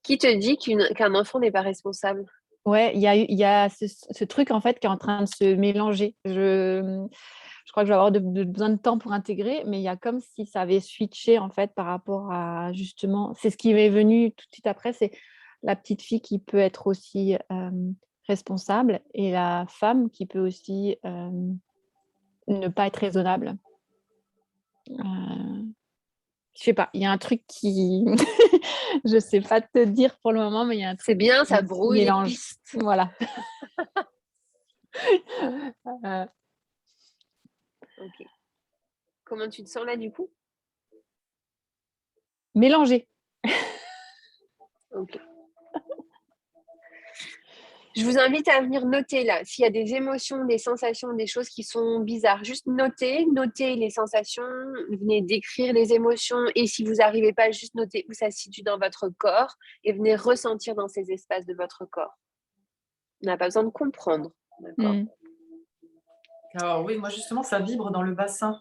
Qui te dit qu'un enfant n'est pas responsable? Ouais, il y a ce truc en fait qui est en train de se mélanger. Je crois que je vais avoir besoin de temps pour intégrer, mais il y a comme si ça avait switché en fait par rapport à justement, c'est ce qui m'est venu tout de suite après, c'est la petite fille qui peut être aussi responsable et la femme qui peut aussi ne pas être raisonnable. Je sais pas, il y a un truc qui, je sais pas te dire pour le moment, mais il y a un truc. C'est bien, ça brouille les mélange. pistes. Voilà. Ok. Comment tu te sens là du coup? Mélangé. Ok. Je vous invite à venir noter là, s'il y a des émotions, des sensations, des choses qui sont bizarres. Juste notez les sensations, venez décrire les émotions et si vous n'arrivez pas, juste noter où ça se situe dans votre corps et venez ressentir dans ces espaces de votre corps. On n'a pas besoin de comprendre, d'accord? Alors oui, moi justement, ça vibre dans le bassin.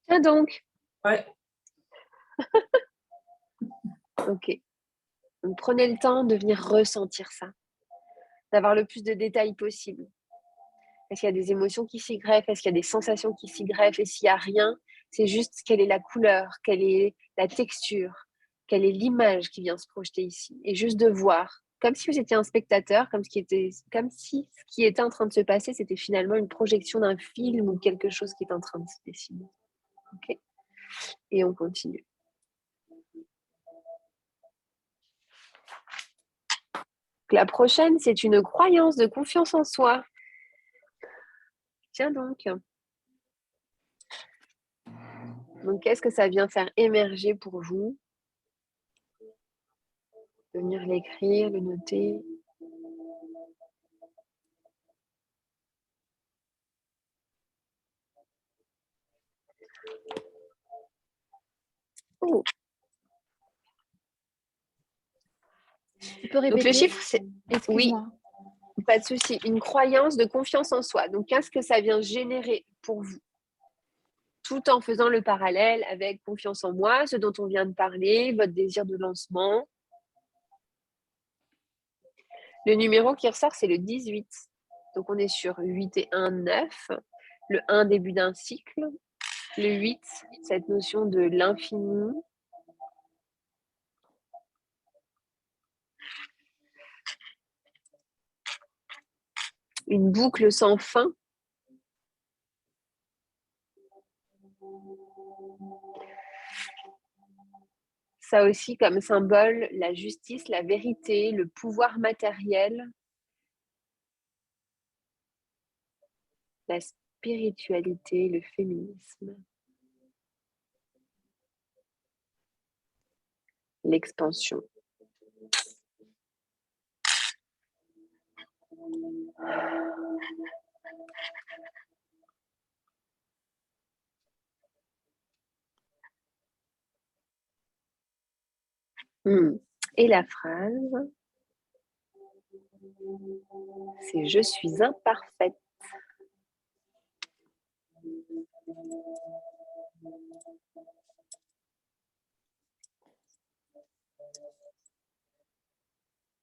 Tiens donc. Ouais. Ok. Donc prenez le temps de venir ressentir ça, d'avoir le plus de détails possible. Est-ce qu'il y a des émotions qui s'y greffent? Est-ce qu'il y a des sensations qui s'y greffent? Et s'il n'y a rien, c'est juste quelle est la couleur, quelle est la texture, quelle est l'image qui vient se projeter ici. Et juste de voir, comme si vous étiez un spectateur, comme si ce qui était en train de se passer, c'était finalement une projection d'un film ou quelque chose qui est en train de se dessiner. Ok? Et on continue. La prochaine, c'est une croyance de confiance en soi. Tiens donc. Donc, qu'est-ce que ça vient faire émerger pour vous? De venir l'écrire, le noter. Oh. Tu peux répéter? Donc, le chiffre, c'est... Excuse-moi. Pas de souci. Une croyance de confiance en soi. Donc, qu'est-ce que ça vient générer pour vous? Tout en faisant le parallèle avec confiance en moi, ce dont on vient de parler, votre désir de lancement. Le numéro qui ressort, c'est le 18. Donc, on est sur 8 et 1, 9. Le 1, début d'un cycle. Le 8, cette notion de l'infini. Une boucle sans fin. Ça aussi comme symbole, la justice, la vérité, le pouvoir matériel, la spiritualité, le féminisme, l'expansion. Et la phrase, c'est « Je suis imparfaite ».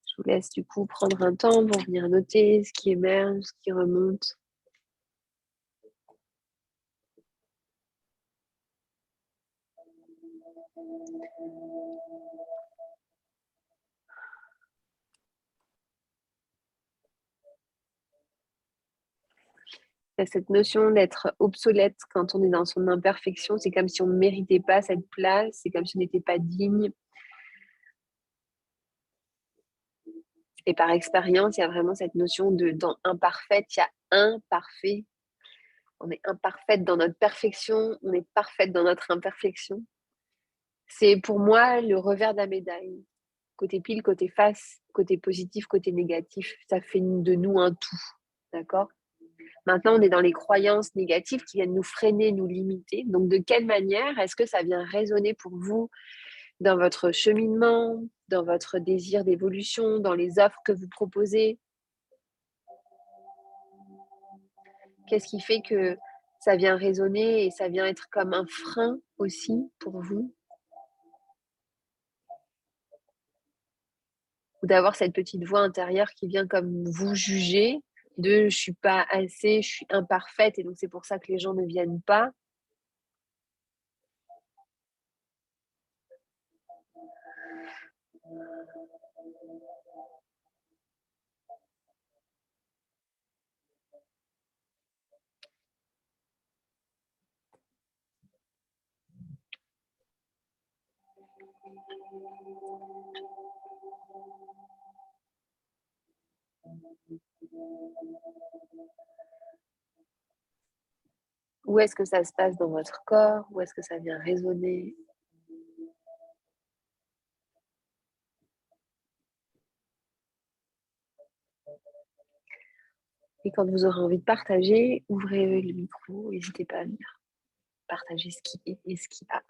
Je vous laisse du coup prendre un temps pour venir noter ce qui émerge, ce qui remonte. Il y a cette notion d'être obsolète quand on est dans son imperfection. C'est comme si on ne méritait pas cette place, c'est comme si on n'était pas digne. Et par expérience, il y a vraiment cette notion de dans imparfaite, il y a imparfait. On est imparfaite dans notre perfection, on est parfaite dans notre imperfection. C'est pour moi le revers de la médaille. Côté pile, côté face, côté positif, côté négatif, ça fait de nous un tout. D'accord ? Maintenant, on est dans les croyances négatives qui viennent nous freiner, nous limiter. Donc, de quelle manière est-ce que ça vient résonner pour vous dans votre cheminement, dans votre désir d'évolution, dans les offres que vous proposez? Qu'est-ce qui fait que ça vient résonner et ça vient être comme un frein aussi pour vous? Ou d'avoir cette petite voix intérieure qui vient comme vous juger de « je suis pas assez, je suis imparfaite et donc c'est pour ça que les gens ne viennent pas ». Où est-ce que ça se passe dans votre corps? Où est-ce que ça vient résonner? Et quand vous aurez envie de partager, ouvrez le micro, n'hésitez pas à venir partager ce qui est et ce qui a.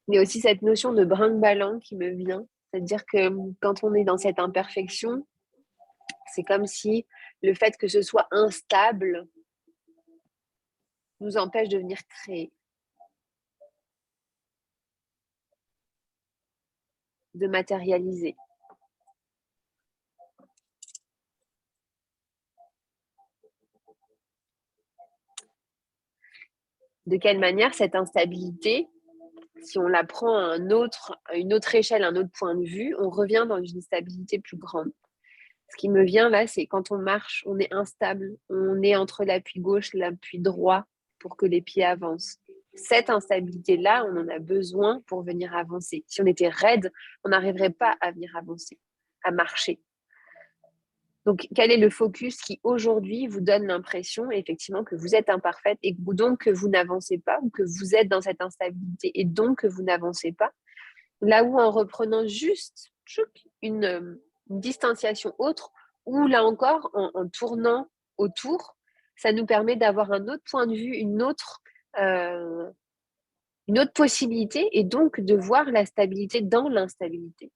Il y a aussi cette notion de brinque-ballant qui me vient. C'est-à-dire que quand on est dans cette imperfection, c'est comme si le fait que ce soit instable nous empêche de venir créer, de matérialiser. De quelle manière cette instabilité, si on la prend à une autre échelle, un autre point de vue, on revient dans une stabilité plus grande. Ce qui me vient là, c'est quand on marche, on est instable, on est entre l'appui gauche et l'appui droit pour que les pieds avancent. Cette instabilité-là, on en a besoin pour venir avancer. Si on était raide, on n'arriverait pas à venir avancer, à marcher. Donc, quel est le focus qui aujourd'hui vous donne l'impression effectivement que vous êtes imparfaite et donc que vous n'avancez pas ou que vous êtes dans cette instabilité et donc que vous n'avancez pas? Là où en reprenant juste une distanciation autre, ou là encore, en tournant autour, ça nous permet d'avoir un autre point de vue, une autre possibilité, et donc de voir la stabilité dans l'instabilité.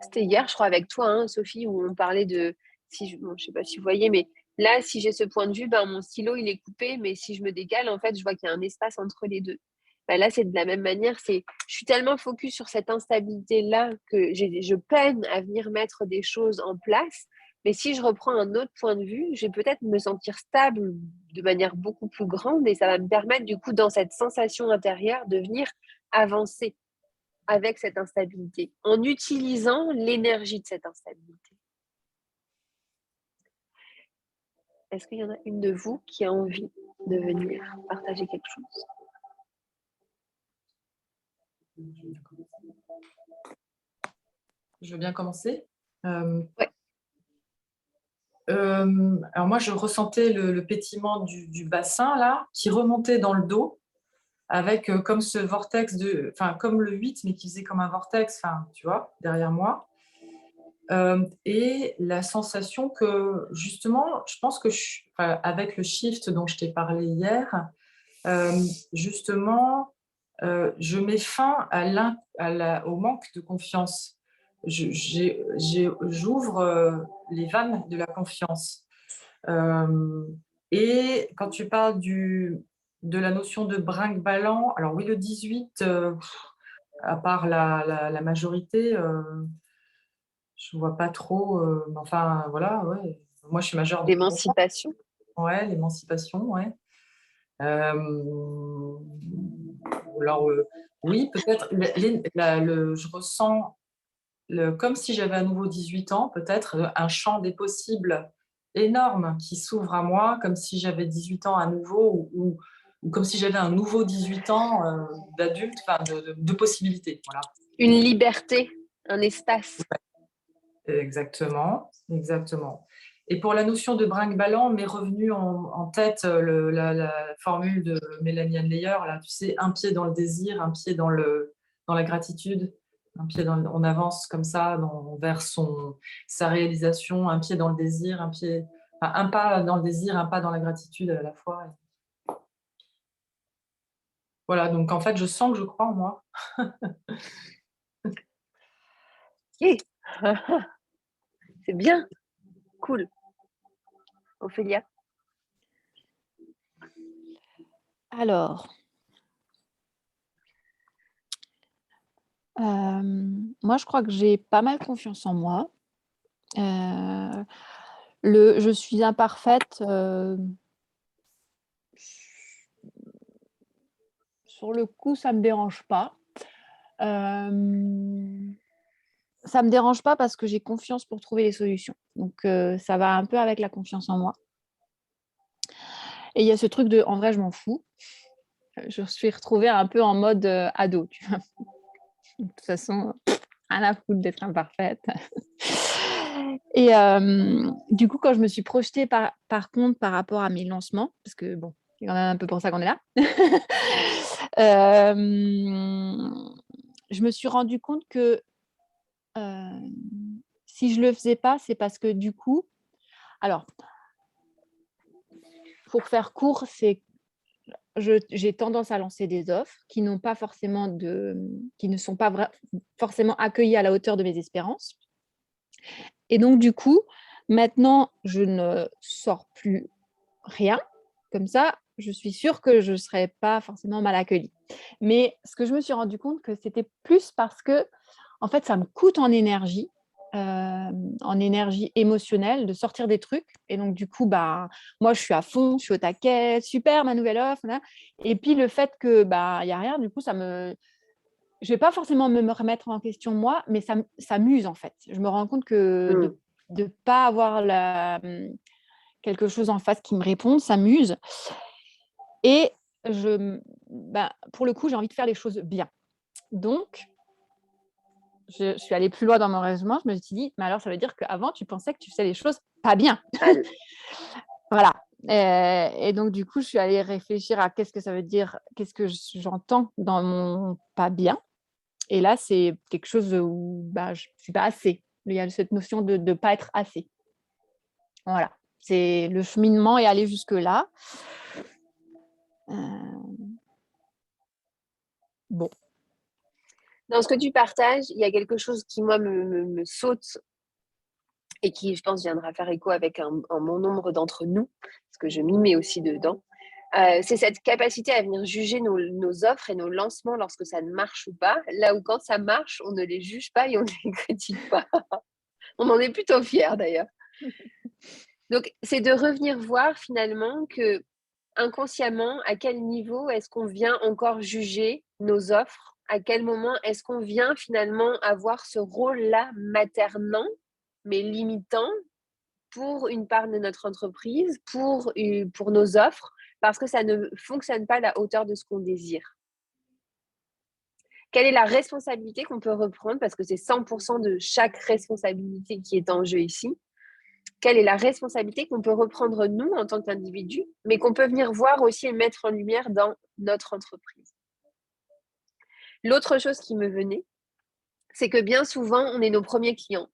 C'était hier, je crois, avec toi, hein, Sophie, où on parlait de, je sais pas si vous voyez, mais là, si j'ai ce point de vue, mon stylo, il est coupé, mais si je me décale, en fait, je vois qu'il y a un espace entre les deux. Là, c'est de la même manière, je suis tellement focus sur cette instabilité-là que je peine à venir mettre des choses en place. Mais si je reprends un autre point de vue, je vais peut-être me sentir stable de manière beaucoup plus grande, et ça va me permettre, du coup, dans cette sensation intérieure, de venir avancer avec cette instabilité, en utilisant l'énergie de cette instabilité. Est-ce qu'il y en a une de vous qui a envie de venir partager quelque chose? Je veux bien commencer. Ouais. Alors moi, je ressentais le pétillement du bassin, là, qui remontait dans le dos, avec comme ce vortex comme le 8, mais qui faisait comme un vortex, tu vois, derrière moi. Et la sensation que, justement, je pense que avec le shift dont je t'ai parlé hier, justement, je mets fin au manque de confiance. J'ouvre les vannes de la confiance. Et quand tu parles de la notion de brinque-ballant, alors oui, le 18, à part la majorité, je vois pas trop. Enfin, voilà, ouais. Moi, je suis majeure depuis longtemps. L'émancipation. Ouais, l'émancipation, ouais. Alors, oui, peut-être, je ressens comme si j'avais à nouveau 18 ans, peut-être un champ des possibles énorme qui s'ouvre à moi, comme si j'avais 18 ans à nouveau, ou comme si j'avais un nouveau 18 ans d'adulte, de possibilités. Voilà. Une liberté, un espace. Ouais. Exactement, exactement. Et pour la notion de brinque-ballant, m'est revenue en tête la formule de Mélanie Hanleyer, là, tu sais, un pied dans le désir, un pied dans la gratitude, un pied on avance comme ça vers sa réalisation, un pied dans le désir, un pas dans le désir, un pas dans la gratitude à la fois. Voilà, donc en fait, je sens que je crois en moi. Yeah. C'est bien, cool. Ophélia? Alors, moi, je crois que j'ai pas mal confiance en moi. Je suis imparfaite. Sur le coup, ça me dérange pas. Ça me dérange pas parce que j'ai confiance pour trouver les solutions. Donc, ça va un peu avec la confiance en moi. Et il y a ce truc de, en vrai, je m'en fous. Je suis retrouvée un peu en mode ado, tu vois. De toute façon, rien à foutre d'être imparfaite. Et du coup, quand je me suis projetée par contre par rapport à mes lancements, parce que bon, c'est quand même un peu pour ça qu'on est là, je me suis rendu compte que si je le faisais pas, c'est parce que du coup, alors, pour faire court, j'ai tendance à lancer des offres qui ne sont pas forcément accueillies à la hauteur de mes espérances. Et donc, du coup, maintenant, je ne sors plus rien. Comme ça, je suis sûre que je ne serai pas forcément mal accueillie. Mais ce que je me suis rendu compte, que c'était plus parce que, en fait, ça me coûte en énergie émotionnelle de sortir des trucs. Et donc, du coup, moi, je suis à fond, je suis au taquet, super, ma nouvelle offre. Là. Et puis, le fait que il n'y a rien, du coup, je ne vais pas forcément me remettre en question moi, mais ça m'use, en fait. Je me rends compte que de ne pas avoir quelque chose en face qui me réponde, ça m'use. Et pour le coup, j'ai envie de faire les choses bien. Donc, je suis allée plus loin dans mon raisonnement. Je me suis dit, mais alors, ça veut dire qu'avant, tu pensais que tu faisais les choses pas bien. Voilà. Et donc, du coup, je suis allée réfléchir à qu'est-ce que ça veut dire, qu'est-ce que j'entends dans mon pas bien. Et là, c'est quelque chose où je ne suis pas assez. Il y a cette notion de ne pas être assez. Voilà. C'est le cheminement et aller jusque-là. Bon. Dans ce que tu partages, il y a quelque chose qui, moi, me saute et qui, je pense, viendra faire écho avec un bon nombre d'entre nous, parce que je m'y mets aussi dedans. C'est cette capacité à venir juger nos offres et nos lancements lorsque ça ne marche ou pas, là où quand ça marche, on ne les juge pas et on ne les critique pas. On en est plutôt fiers d'ailleurs. Donc, c'est de revenir voir finalement que inconsciemment, à quel niveau est-ce qu'on vient encore juger nos offres? À quel moment est-ce qu'on vient finalement avoir ce rôle-là maternant, mais limitant pour une part de notre entreprise, pour nos offres, parce que ça ne fonctionne pas à la hauteur de ce qu'on désire? Quelle est la responsabilité qu'on peut reprendre? Parce que c'est 100% de chaque responsabilité qui est en jeu ici. Quelle est la responsabilité qu'on peut reprendre nous en tant qu'individu, mais qu'on peut venir voir aussi et mettre en lumière dans notre entreprise? L'autre chose qui me venait, c'est que bien souvent, on est nos premiers clients.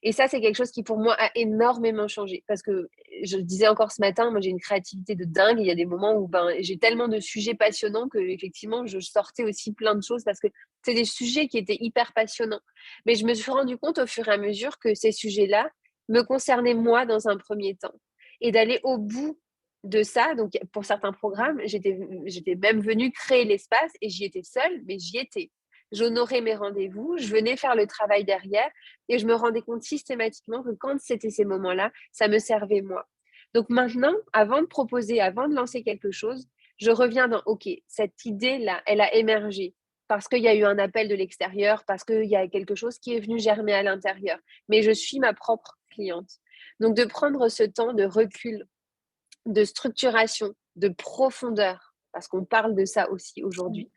Et ça, c'est quelque chose qui, pour moi, a énormément changé. Parce que, je le disais encore ce matin, moi, j'ai une créativité de dingue. Il y a des moments où j'ai tellement de sujets passionnants que, effectivement, je sortais aussi plein de choses parce que c'est des sujets qui étaient hyper passionnants. Mais je me suis rendu compte au fur et à mesure que ces sujets-là me concernaient moi dans un premier temps. Et d'aller au bout de ça. Donc, pour certains programmes, j'étais même venue créer l'espace et j'y étais seule, mais j'y étais. J'honorais mes rendez-vous, je venais faire le travail derrière et je me rendais compte systématiquement que quand c'était ces moments-là, ça me servait moi. Donc maintenant, avant de proposer, avant de lancer quelque chose, je reviens dans, OK, cette idée-là, elle a émergé parce qu'il y a eu un appel de l'extérieur, parce qu'il y a quelque chose qui est venu germer à l'intérieur. Mais je suis ma propre cliente. Donc de prendre ce temps de recul, de structuration, de profondeur, parce qu'on parle de ça aussi aujourd'hui,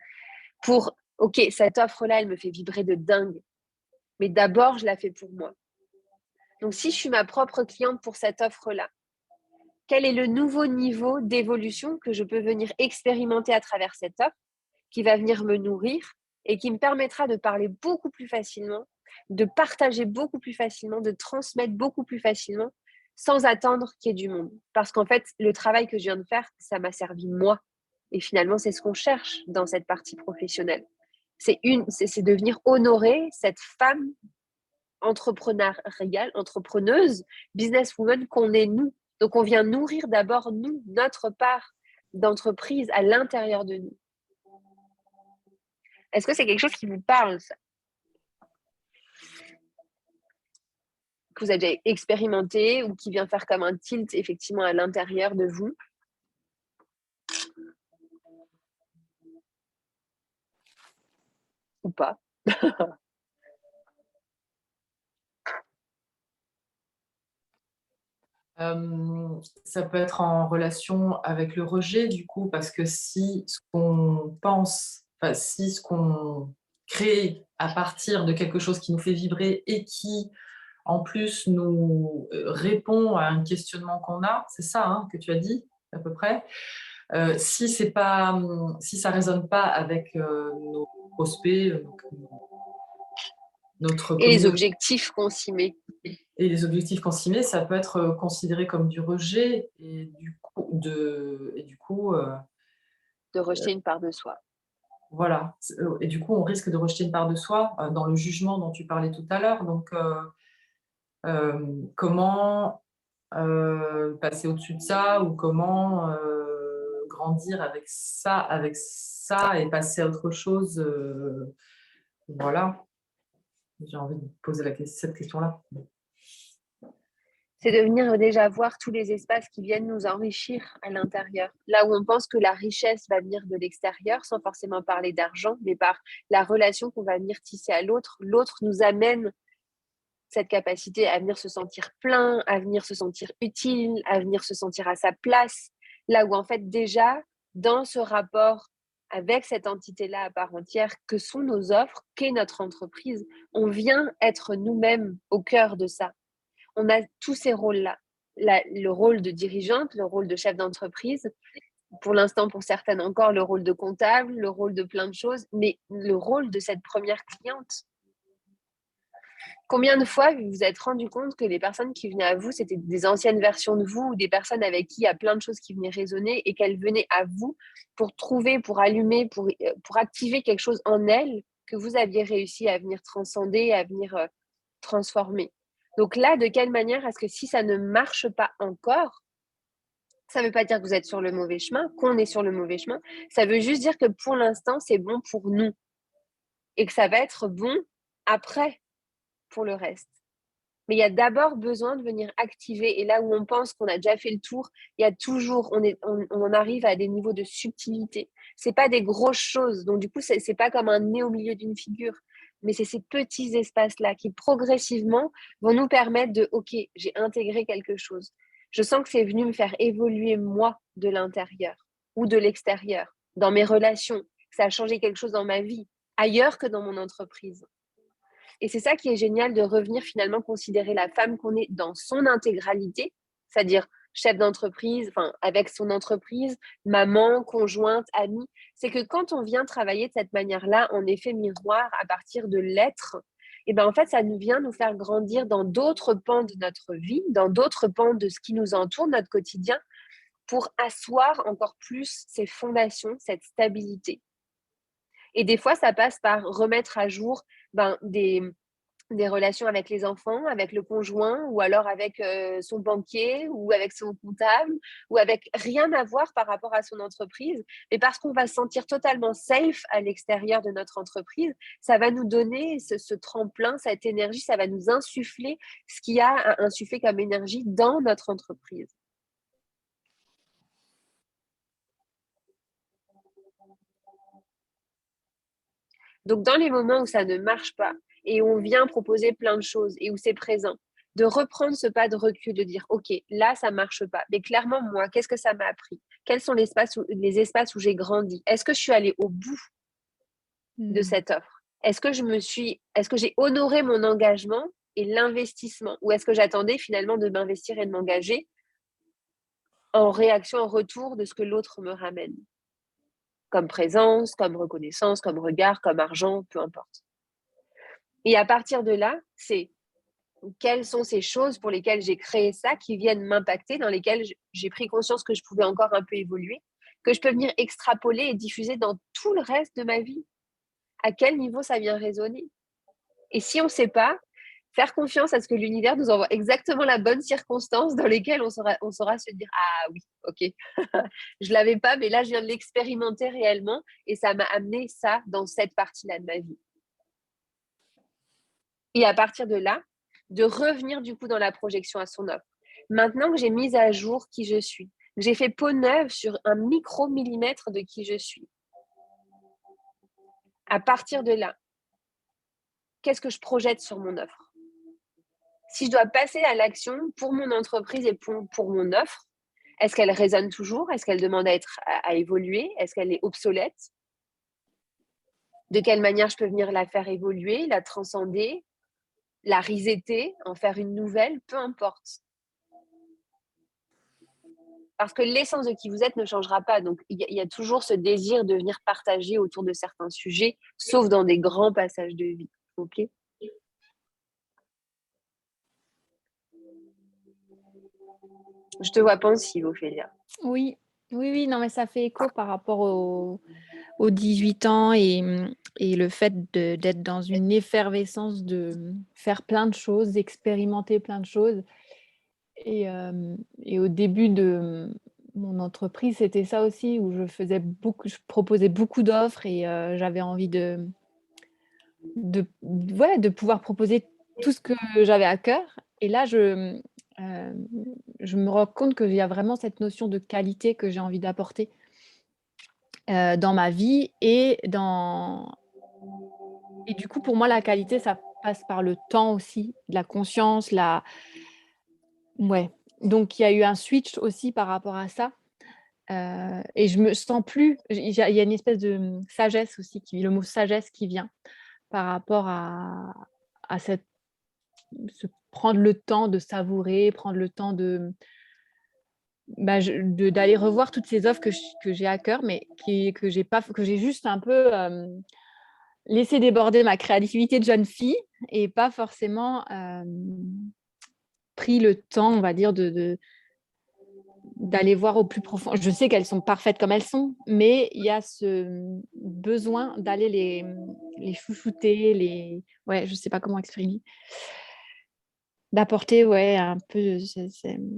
pour, OK, cette offre-là, elle me fait vibrer de dingue, mais d'abord, je la fais pour moi. Donc, si je suis ma propre cliente pour cette offre-là, quel est le nouveau niveau d'évolution que je peux venir expérimenter à travers cette offre qui va venir me nourrir et qui me permettra de parler beaucoup plus facilement, de partager beaucoup plus facilement, de transmettre beaucoup plus facilement sans attendre qu'il y ait du monde. Parce qu'en fait, le travail que je viens de faire, ça m'a servi moi. Et finalement, c'est ce qu'on cherche dans cette partie professionnelle. C'est de venir honorer cette femme entrepreneuriale, entrepreneuse, businesswoman qu'on est nous. Donc, on vient nourrir d'abord nous, notre part d'entreprise à l'intérieur de nous. Est-ce que c'est quelque chose qui vous parle, ça? Que vous avez déjà expérimenté ou qui vient faire comme un tilt effectivement à l'intérieur de vous? Ou pas? Ça peut être en relation avec le rejet, du coup, parce que si ce qu'on pense, enfin, si ce qu'on crée à partir de quelque chose qui nous fait vibrer et qui, en plus, nous répond à un questionnement qu'on a, c'est ça hein, que tu as dit, à peu près. Si ça ne résonne pas avec nos prospects, notre Et les communauté, objectifs qu'on s'y met. et les objectifs qu'on s'y met, ça peut être considéré comme du rejet et du coup De rejeter une part de soi. voilà. Et du coup, on risque de rejeter une part de soi dans le jugement dont tu parlais tout à l'heure. Donc, comment passer au-dessus de ça ou comment grandir avec ça et passer à autre chose. Voilà. J'ai envie de poser cette question-là. C'est de venir déjà voir tous les espaces qui viennent nous enrichir à l'intérieur. Là où on pense que la richesse va venir de l'extérieur, sans forcément parler d'argent, mais par la relation qu'on va venir tisser à l'autre. L'autre nous amène cette capacité à venir se sentir plein, à venir se sentir utile, à venir se sentir à sa place. Là où en fait déjà, dans ce rapport avec cette entité-là à part entière, que sont nos offres, qu'est notre entreprise, on vient être nous-mêmes au cœur de ça. On a tous ces rôles-là. Le rôle de dirigeante, le rôle de chef d'entreprise, pour l'instant, pour certaines encore, le rôle de comptable, le rôle de plein de choses, mais le rôle de cette première cliente. Combien de fois vous vous êtes rendu compte que les personnes qui venaient à vous, c'était des anciennes versions de vous ou des personnes avec qui il y a plein de choses qui venaient résonner et qu'elles venaient à vous pour trouver, pour allumer, pour activer quelque chose en elles que vous aviez réussi à venir transcender, à venir transformer. Donc là, de quelle manière est-ce que si ça ne marche pas encore, ça ne veut pas dire que vous êtes sur le mauvais chemin, qu'on est sur le mauvais chemin. Ça veut juste dire que pour l'instant, c'est bon pour nous et que ça va être bon après pour le reste. Mais il y a d'abord besoin de venir activer. Et là où on pense qu'on a déjà fait le tour, il y a toujours, on en arrive à des niveaux de subtilité. Ce n'est pas des grosses choses. Donc, du coup, ce n'est pas comme un nez au milieu d'une figure. Mais c'est ces petits espaces-là qui, progressivement, vont nous permettre de, OK, j'ai intégré quelque chose. Je sens que c'est venu me faire évoluer, moi, de l'intérieur ou de l'extérieur, dans mes relations. Ça a changé quelque chose dans ma vie, ailleurs que dans mon entreprise. Et c'est ça qui est génial de revenir finalement considérer la femme qu'on est dans son intégralité, c'est-à-dire chef d'entreprise, enfin avec son entreprise, maman, conjointe, amie. C'est que quand on vient travailler de cette manière-là, en effet miroir, à partir de l'être, et ben en fait, ça nous vient nous faire grandir dans d'autres pans de notre vie, dans d'autres pans de ce qui nous entoure, notre quotidien, pour asseoir encore plus ces fondations, cette stabilité. Et des fois, ça passe par remettre à jour des relations avec les enfants, avec le conjoint, ou alors avec son banquier, ou avec son comptable, ou avec rien à voir par rapport à son entreprise. Mais parce qu'on va se sentir totalement safe à l'extérieur de notre entreprise, ça va nous donner ce tremplin, cette énergie, ça va nous insuffler ce qu'il y a à insuffler comme énergie dans notre entreprise. Donc, dans les moments où ça ne marche pas et où on vient proposer plein de choses et où c'est présent, de reprendre ce pas de recul, de dire, OK, là, ça ne marche pas. Mais clairement, moi, qu'est-ce que ça m'a appris? Quels sont les espaces où j'ai grandi? Est-ce que je suis allée au bout de cette offre? Est-ce que j'ai honoré mon engagement et l'investissement? Ou est-ce que j'attendais finalement de m'investir et de m'engager en réaction, en retour de ce que l'autre me ramène? Comme présence, comme reconnaissance, comme regard, comme argent, peu importe. Et à partir de là, c'est quelles sont ces choses pour lesquelles j'ai créé ça, qui viennent m'impacter, dans lesquelles j'ai pris conscience que je pouvais encore un peu évoluer, que je peux venir extrapoler et diffuser dans tout le reste de ma vie. À quel niveau ça vient résonner? Et si on ne sait pas, faire confiance à ce que l'univers nous envoie exactement la bonne circonstance dans lesquelles on saura se dire « Ah oui, ok, je ne l'avais pas, mais là, je viens de l'expérimenter réellement et ça m'a amené ça dans cette partie-là de ma vie. » Et à partir de là, de revenir du coup dans la projection à son offre. Maintenant que j'ai mis à jour qui je suis, que j'ai fait peau neuve sur un micro-millimètre de qui je suis, à partir de là, qu'est-ce que je projette sur mon offre? Si je dois passer à l'action pour mon entreprise et pour mon offre, est-ce qu'elle résonne toujours? Est-ce qu'elle demande à évoluer? Est-ce qu'elle est obsolète? De quelle manière je peux venir la faire évoluer, la transcender, la resetter, en faire une nouvelle? Peu importe. Parce que l'essence de qui vous êtes ne changera pas. Donc, il y a toujours ce désir de venir partager autour de certains sujets, sauf dans des grands passages de vie. OK? Je te vois pensive, Ophélia. Oui, oui, non, mais ça fait écho par rapport aux 18 ans et le fait d'être dans une effervescence de faire plein de choses, d'expérimenter plein de choses. Et au début de mon entreprise, c'était ça aussi, où je proposais beaucoup d'offres et j'avais envie de pouvoir proposer tout ce que j'avais à cœur. Et là, je me rends compte qu'il y a vraiment cette notion de qualité que j'ai envie d'apporter dans ma vie et du coup, pour moi, la qualité, ça passe par le temps aussi, la conscience, ouais. Donc, il y a eu un switch aussi par rapport à ça. Et je me sens plus. Il y a une espèce de sagesse aussi, le mot sagesse qui vient par rapport à se prendre le temps de savourer, prendre le temps de d'aller revoir toutes ces offres que j'ai à cœur, mais que j'ai juste un peu laissé déborder ma créativité de jeune fille et pas forcément pris le temps, on va dire, d'aller voir au plus profond. Je sais qu'elles sont parfaites comme elles sont, mais il y a ce besoin d'aller les chouchouter, ouais, je ne sais pas comment exprimer, d'apporter un peu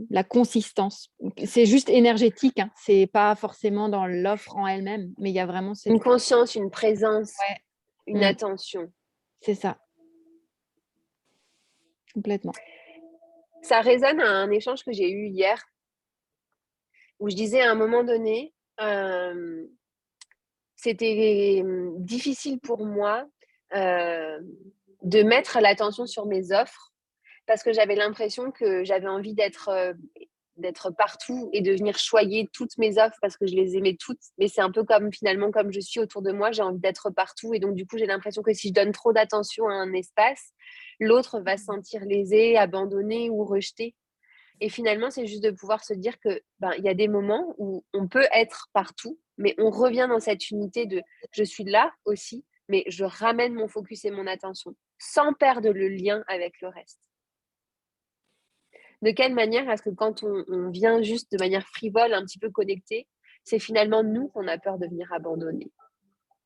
la consistance. C'est juste énergétique, hein. C'est pas forcément dans l'offre en elle-même, mais il y a vraiment Une conscience, une présence, une Mm. attention. C'est ça. Complètement. Ça résonne à un échange que j'ai eu hier où je disais à un moment donné, c'était difficile pour moi de mettre l'attention sur mes offres parce que j'avais l'impression que j'avais envie d'être partout et de venir choyer toutes mes offres parce que je les aimais toutes. Mais c'est un peu comme finalement comme je suis autour de moi, j'ai envie d'être partout. Et donc du coup, j'ai l'impression que si je donne trop d'attention à un espace, l'autre va se sentir lésé, abandonné ou rejeté. Et finalement, c'est juste de pouvoir se dire que y a des moments où on peut être partout, mais on revient dans cette unité de je suis là aussi, mais je ramène mon focus et mon attention sans perdre le lien avec le reste. De quelle manière est-ce que quand on vient juste de manière frivole, un petit peu connecté, c'est finalement nous qu'on a peur de venir abandonner.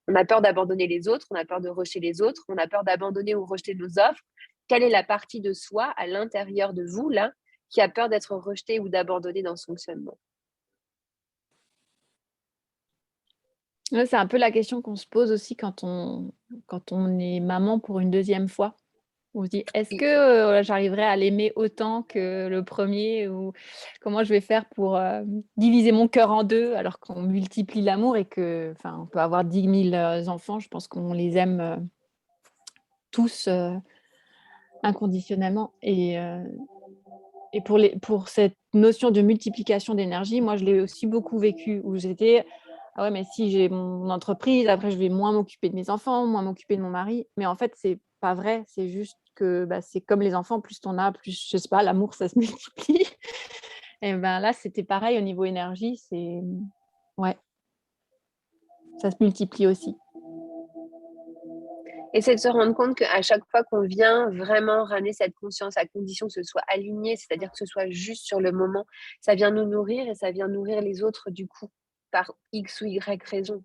On a peur d'abandonner les autres, on a peur de rejeter les autres, on a peur d'abandonner ou rejeter nos offres. Quelle est la partie de soi à l'intérieur de vous, là, qui a peur d'être rejetée ou d'abandonner dans ce fonctionnement? Ouais, c'est un peu la question qu'on se pose aussi quand on est maman pour une deuxième fois. On se dit, est-ce que j'arriverai à l'aimer autant que le premier ou comment je vais faire pour diviser mon cœur en deux alors qu'on multiplie l'amour et on peut avoir 10 000 enfants, je pense qu'on les aime tous inconditionnellement. Et pour cette notion de multiplication d'énergie, moi, je l'ai aussi beaucoup vécu où j'étais, ah ouais, mais si j'ai mon entreprise, après, je vais moins m'occuper de mes enfants, moins m'occuper de mon mari. Mais en fait, c'est pas vrai. C'est juste que c'est comme les enfants, plus t'en as, plus, je sais pas, l'amour, ça se multiplie. Et là, c'était pareil au niveau énergie. Ouais, ça se multiplie aussi. Et c'est de se rendre compte qu'à chaque fois qu'on vient vraiment ramener cette conscience, à condition que ce soit aligné, c'est-à-dire que ce soit juste sur le moment, ça vient nous nourrir et ça vient nourrir les autres du coup, par X ou Y raison.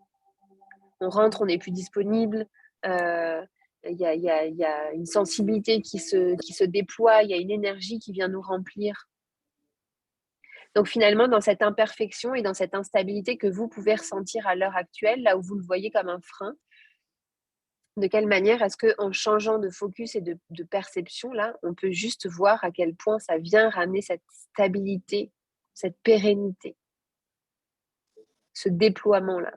On rentre, on n'est plus disponible, il y a une sensibilité qui se déploie, il y a une énergie qui vient nous remplir. Donc finalement, dans cette imperfection et dans cette instabilité que vous pouvez ressentir à l'heure actuelle, là où vous le voyez comme un frein, de quelle manière est-ce qu'en changeant de focus et de perception, là, on peut juste voir à quel point ça vient ramener cette stabilité, cette pérennité, ce déploiement-là.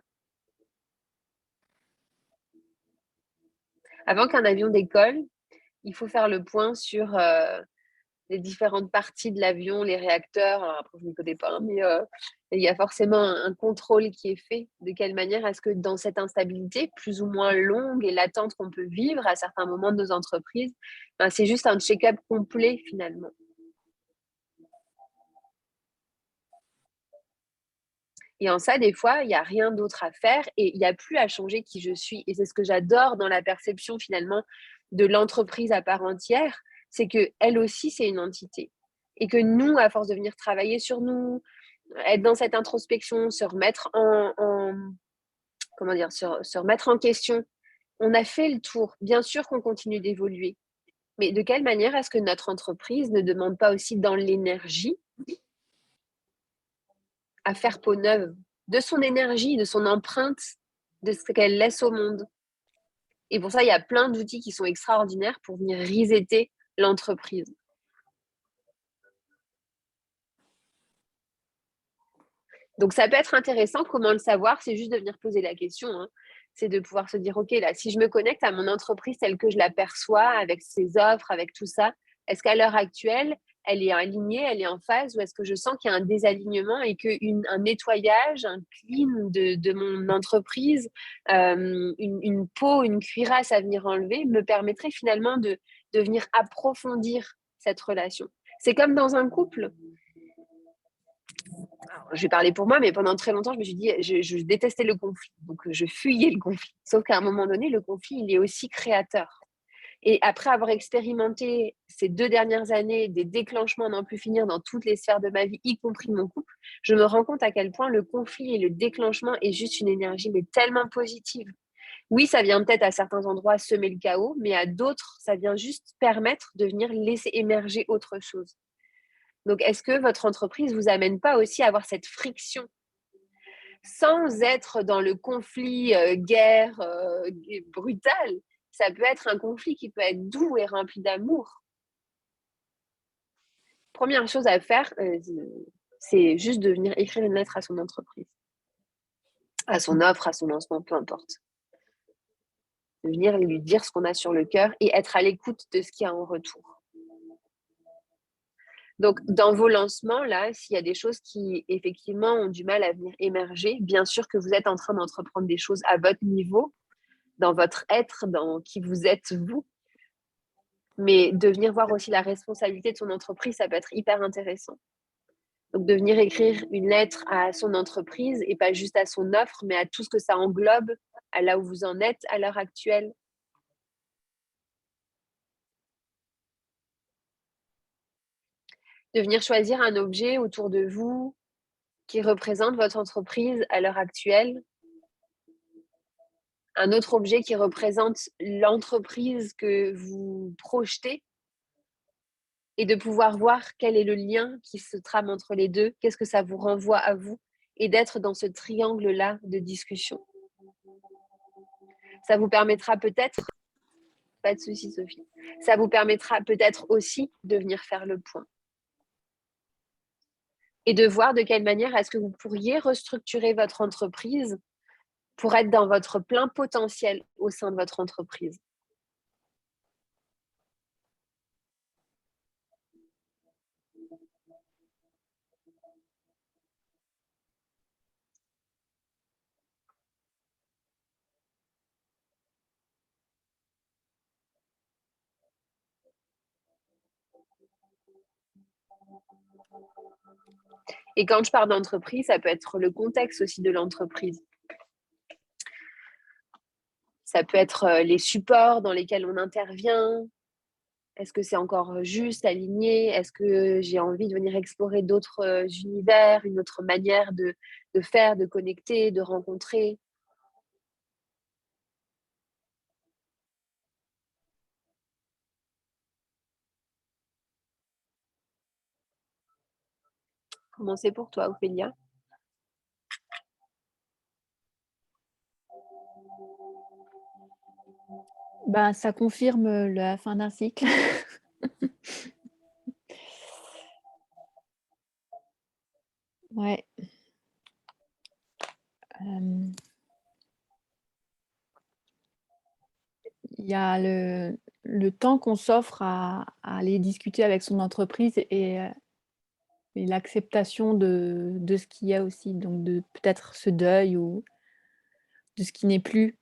Avant qu'un avion décolle, il faut faire le point sur les différentes parties de l'avion, les réacteurs. Alors après, je ne connais pas, mais il y a forcément un contrôle qui est fait. De quelle manière est-ce que dans cette instabilité plus ou moins longue et latente qu'on peut vivre à certains moments de nos entreprises, c'est juste un check-up complet finalement. Et en ça, des fois, il n'y a rien d'autre à faire et il n'y a plus à changer qui je suis. Et c'est ce que j'adore dans la perception finalement de l'entreprise à part entière, c'est qu'elle aussi, c'est une entité. Et que nous, à force de venir travailler sur nous, être dans cette introspection, se remettre se remettre en question, on a fait le tour. Bien sûr qu'on continue d'évoluer. Mais de quelle manière est-ce que notre entreprise ne demande pas aussi dans l'énergie à faire peau neuve, de son énergie, de son empreinte, de ce qu'elle laisse au monde. Et pour ça, il y a plein d'outils qui sont extraordinaires pour venir resetter l'entreprise. Donc, ça peut être intéressant. Comment le savoir? C'est juste de venir poser la question. C'est de pouvoir se dire, OK, là, si je me connecte à mon entreprise telle que je l'aperçois, avec ses offres, avec tout ça, est-ce qu'à l'heure actuelle, elle est alignée, elle est en phase, ou est-ce que je sens qu'il y a un désalignement et qu'un nettoyage, un clean de mon entreprise, une peau, une cuirasse à venir enlever me permettrait finalement de venir approfondir cette relation. C'est comme dans un couple. Alors, je vais parler pour moi, mais pendant très longtemps, je me suis dit, je détestais le conflit. Donc, je fuyais le conflit. Sauf qu'à un moment donné, le conflit, il est aussi créateur. Et après avoir expérimenté ces 2 dernières années des déclenchements à n'en plus finir dans toutes les sphères de ma vie, y compris mon couple, je me rends compte à quel point le conflit et le déclenchement est juste une énergie, mais tellement positive. Oui, ça vient peut-être à certains endroits semer le chaos, mais à d'autres, ça vient juste permettre de venir laisser émerger autre chose. Donc, est-ce que votre entreprise vous amène pas aussi à avoir cette friction sans être dans le conflit, guerre brutale? Ça peut être un conflit qui peut être doux et rempli d'amour. Première chose à faire, c'est juste de venir écrire une lettre à son entreprise, à son offre, à son lancement, peu importe. De venir lui dire ce qu'on a sur le cœur et être à l'écoute de ce qu'il y a en retour. Donc, dans vos lancements, là, s'il y a des choses qui, effectivement, ont du mal à venir émerger, bien sûr que vous êtes en train d'entreprendre des choses à votre niveau, dans votre être, dans qui vous êtes vous. Mais de venir voir aussi la responsabilité de son entreprise, ça peut être hyper intéressant. Donc, de venir écrire une lettre à son entreprise et pas juste à son offre, mais à tout ce que ça englobe, à là où vous en êtes à l'heure actuelle. De venir choisir un objet autour de vous qui représente votre entreprise à l'heure actuelle. Un autre objet qui représente l'entreprise que vous projetez et de pouvoir voir quel est le lien qui se trame entre les deux, qu'est-ce que ça vous renvoie à vous et d'être dans ce triangle-là de discussion. Ça vous permettra peut-être, pas de souci Sophie, ça vous permettra peut-être aussi de venir faire le point et de voir de quelle manière est-ce que vous pourriez restructurer votre entreprise pour être dans votre plein potentiel au sein de votre entreprise. Et quand je parle d'entreprise, ça peut être le contexte aussi de l'entreprise. Ça peut être les supports dans lesquels on intervient. Est-ce que c'est encore juste, aligné? Est-ce que j'ai envie de venir explorer d'autres univers, une autre manière de faire, de connecter, de rencontrer? Comment c'est pour toi, Ophélia? Ben, ça confirme la fin d'un cycle. Ouais. Il y a le temps qu'on s'offre à aller discuter avec son entreprise et l'acceptation de ce qu'il y a aussi, donc de peut-être ce deuil ou de ce qui n'est plus.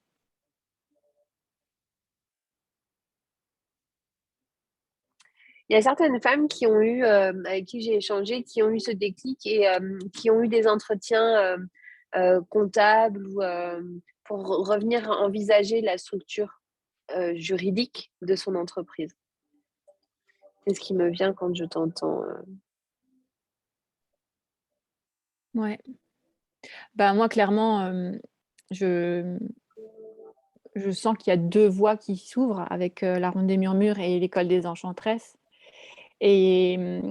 Il y a certaines femmes qui ont eu, avec qui j'ai échangé, qui ont eu ce déclic et qui ont eu des entretiens comptables ou pour revenir envisager la structure juridique de son entreprise. C'est ce qui me vient quand je t'entends. Ouais. Bah, moi, clairement, je sens qu'il y a 2 voies qui s'ouvrent avec, la Ronde des Murmures et l'École des Enchantresses et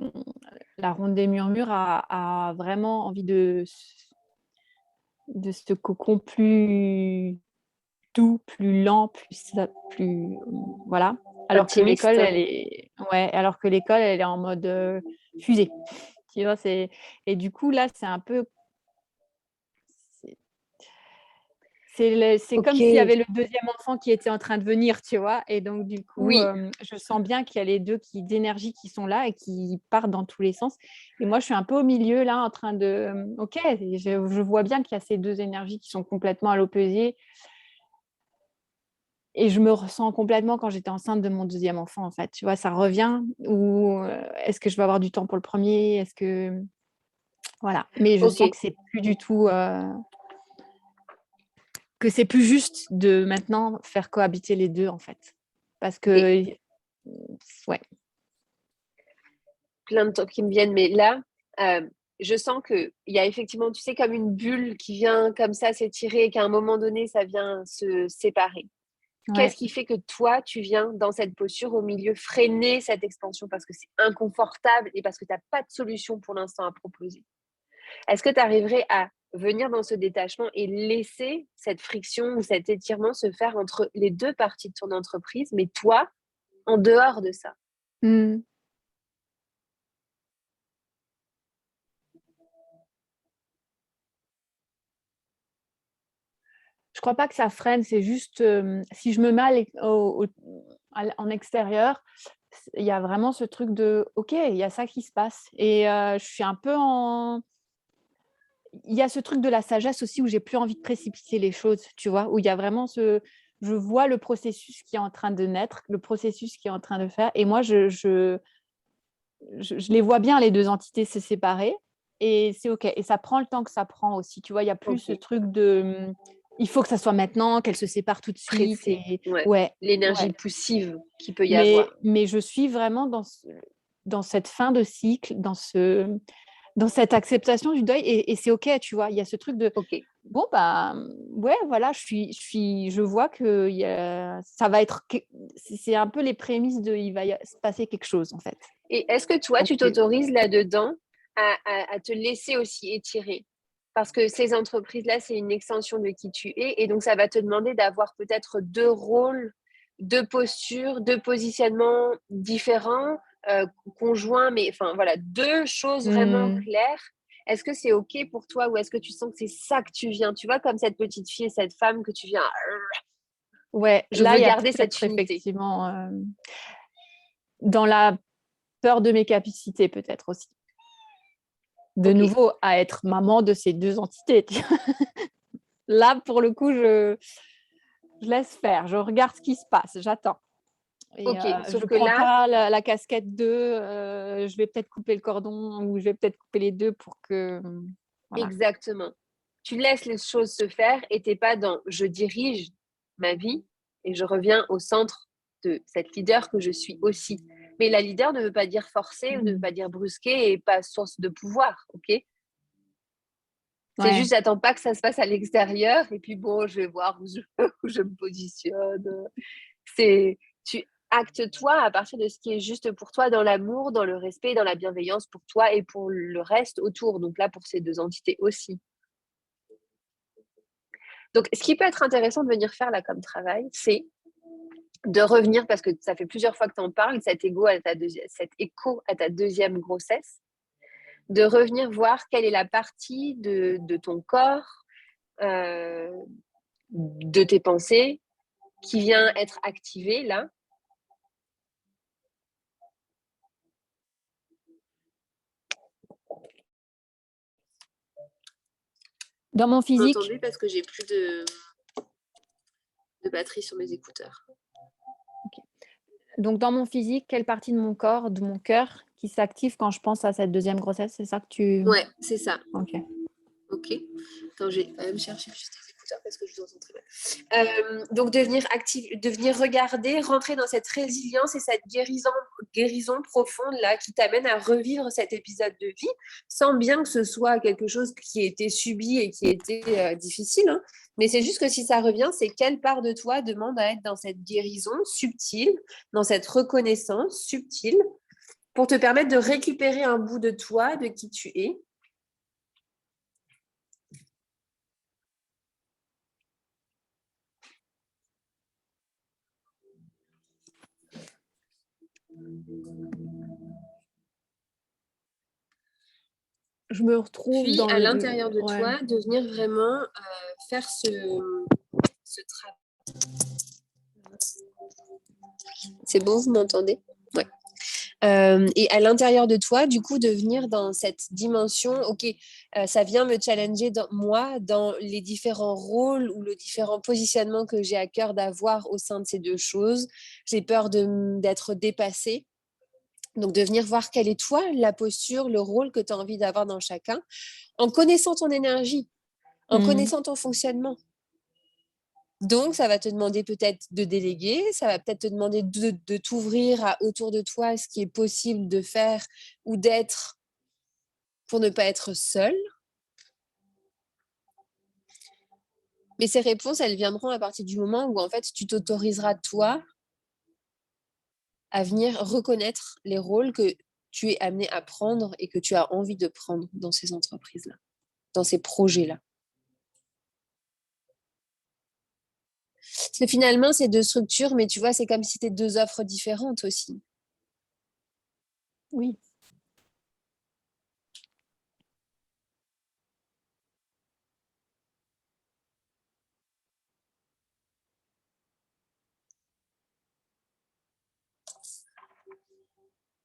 la Ronde des Murmures a vraiment envie de ce cocon plus doux, plus lent, plus voilà. Alors que Optimiste. l'école, elle est en mode, fusée. Tu vois? Et du coup, là, c'est un peu c'est comme s'il y avait le deuxième enfant qui était en train de venir, tu vois? Et donc du coup, Oui. je sens bien qu'il y a les 2 d'énergie qui sont là et qui partent dans tous les sens. Et moi, je suis un peu au milieu là, en train de, OK, je vois bien qu'il y a ces 2 énergies qui sont complètement à l'opposé. Et je me ressens complètement quand j'étais enceinte de mon deuxième enfant, en fait. Tu vois, ça revient ou est-ce que je vais avoir du temps pour le premier? Est-ce que Voilà. Mais je Ok. sens que c'est plus du tout, que c'est plus juste de maintenant faire cohabiter les deux en fait. Parce que, ouais. Plein de trucs qui me viennent, mais là, je sens qu'il y a effectivement, tu sais, comme une bulle qui vient comme ça s'étirer et qu'à un moment donné, ça vient se séparer. Qu'est-ce Ouais. qui fait que toi, tu viens dans cette posture au milieu freiner cette expansion parce que c'est inconfortable et parce que tu n'as pas de solution pour l'instant à proposer? Est-ce que tu arriverais à venir dans ce détachement et laisser cette friction ou cet étirement se faire entre les deux parties de ton entreprise, mais toi, en dehors de ça? Mmh. Je crois pas que ça freine, c'est juste, si je me mets en extérieur, il y a vraiment ce truc de: «OK, il y a ça qui se passe» et je suis un peu en il y a ce truc de la sagesse aussi où j'ai plus envie de précipiter les choses, tu vois? Où il y a vraiment je vois le processus qui est en train de naître, le processus qui est en train de faire et moi je les vois bien les 2 entités se séparer et c'est OK et ça prend le temps que ça prend aussi, tu vois? Il y a plus ce OK. truc de, il faut que ça soit maintenant, qu'elles se séparent tout de suite Pressé, et ouais. ouais, L'énergie ouais. poussive qu'il peut y avoir. Mais je suis vraiment dans cette fin de cycle, dans cette acceptation du deuil et c'est OK, tu vois? Il y a ce truc de: OK. «Bon, bah, ouais, voilà, je vois que ça va être c'est un peu les prémices de il va se passer quelque chose, en fait». Et est-ce que toi, Donc tu t'autorises là-dedans à te laisser aussi étirer? Parce que ces entreprises-là, c'est une extension de qui tu es et donc ça va te demander d'avoir peut-être 2 rôles, 2 postures, 2 positionnements différents, conjoints, mais enfin voilà, 2 choses vraiment mmh, claires. Est-ce que c'est OK pour toi ou est-ce que tu sens que c'est ça que tu viens? Tu vois, comme cette petite fille et cette femme que tu viens: ouais, «Je là, veux il y a garder cette peut-être unité». effectivement, dans la peur de mes capacités peut-être aussi. De OK. nouveau, à être maman de ces 2 entités, tu vois? Là, pour le coup, je laisse faire, je regarde ce qui se passe, j'attends et OK, sauf je que prends là, pas la casquette de, je vais peut-être couper le cordon ou je vais peut-être couper les 2 pour que, voilà. exactement. Tu laisses les choses se faire et tu es pas dans je dirige ma vie et je reviens au centre de cette leader que je suis aussi. Mais la leader ne veut pas dire forcer ou ne veut Mmh. pas dire brusquer et pas source de pouvoir, OK? C'est Ouais. juste j'attends pas que ça se passe à l'extérieur et puis bon, je vais voir où je où je me positionne. C'est tu actes toi à partir de ce qui est juste pour toi dans l'amour, dans le respect, dans la bienveillance pour toi et pour le reste autour. Donc là, pour ces 2 entités aussi. Donc, ce qui peut être intéressant de venir faire là comme travail, c'est de revenir, parce que ça fait plusieurs fois que tu en parles, cet écho à ta deuxième grossesse, de revenir voir quelle est la partie de ton corps, euh, de tes pensées, qui vient être activée là. Dans mon Vous physique, m'entendez parce que j'ai plus de batterie sur mes écouteurs. donc dans mon physique, quelle partie de mon corps, de mon cœur qui s'active quand je pense à cette deuxième grossesse? C'est ça que tu Ouais, c'est ça. OK. OK. Attends, je vais quand même chercher juste les écouteurs parce que je vous entends très mal. Donc devenir actif, devenir regarder, rentrer dans cette résilience et cette guérison profonde là qui t'amène à revivre cet épisode de vie sans bien que ce soit quelque chose qui a été subi et qui a été difficile, hein. Mais c'est juste que si ça revient, c'est quelle part de toi demande à être dans cette guérison subtile, dans cette reconnaissance subtile pour te permettre de récupérer un bout de toi, de qui tu es. Je me retrouve Puis, dans à le l'intérieur de ouais. toi, de venir vraiment faire ce travail. C'est bon, vous m'entendez? Ouais. Et à l'intérieur de toi, du coup, de venir dans cette dimension, ok, ça vient me challenger moi dans les différents rôles ou le différent positionnement que j'ai à cœur d'avoir au sein de ces deux choses. J'ai peur d'être dépassée. Donc, de venir voir quelle est toi la posture, le rôle que tu as envie d'avoir dans chacun, en connaissant ton énergie, en connaissant ton fonctionnement. Donc, ça va te demander peut-être de déléguer, ça va peut-être te demander de t'ouvrir autour de toi ce qui est possible de faire ou d'être pour ne pas être seul. Mais ces réponses, elles viendront à partir du moment où, en fait, tu t'autoriseras, toi, à venir reconnaître les rôles que tu es amené à prendre et que tu as envie de prendre dans ces entreprises-là, dans ces projets-là. Parce que finalement, c'est 2 structures, mais tu vois, c'est comme si c'était 2 offres différentes aussi. Oui.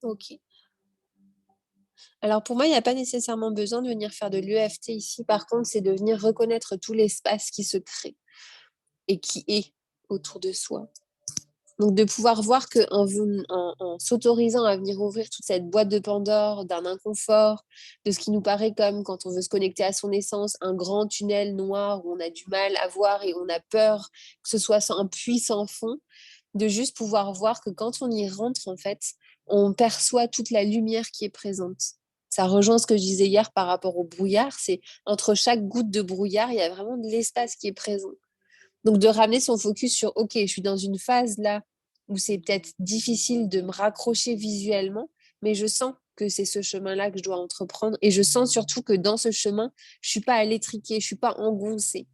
OK. Alors pour moi, il n'y a pas nécessairement besoin de venir faire de l'EFT ici. Par contre, c'est de venir reconnaître tout l'espace qui se crée et qui est autour de soi. Donc de pouvoir voir qu'en s'autorisant à venir ouvrir toute cette boîte de Pandore d'un inconfort, de ce qui nous paraît comme, quand on veut se connecter à son essence, un grand tunnel noir où on a du mal à voir et on a peur que ce soit un puits sans fond, de juste pouvoir voir que quand on y rentre, en fait, on perçoit toute la lumière qui est présente. Ça rejoint ce que je disais hier par rapport au brouillard, c'est entre chaque goutte de brouillard, il y a vraiment de l'espace qui est présent. Donc de ramener son focus sur, OK, je suis dans une phase là où c'est peut-être difficile de me raccrocher visuellement, mais je sens que c'est ce chemin-là que je dois entreprendre et je sens surtout que dans ce chemin, je suis pas à l'étriquer, je suis pas engoncée.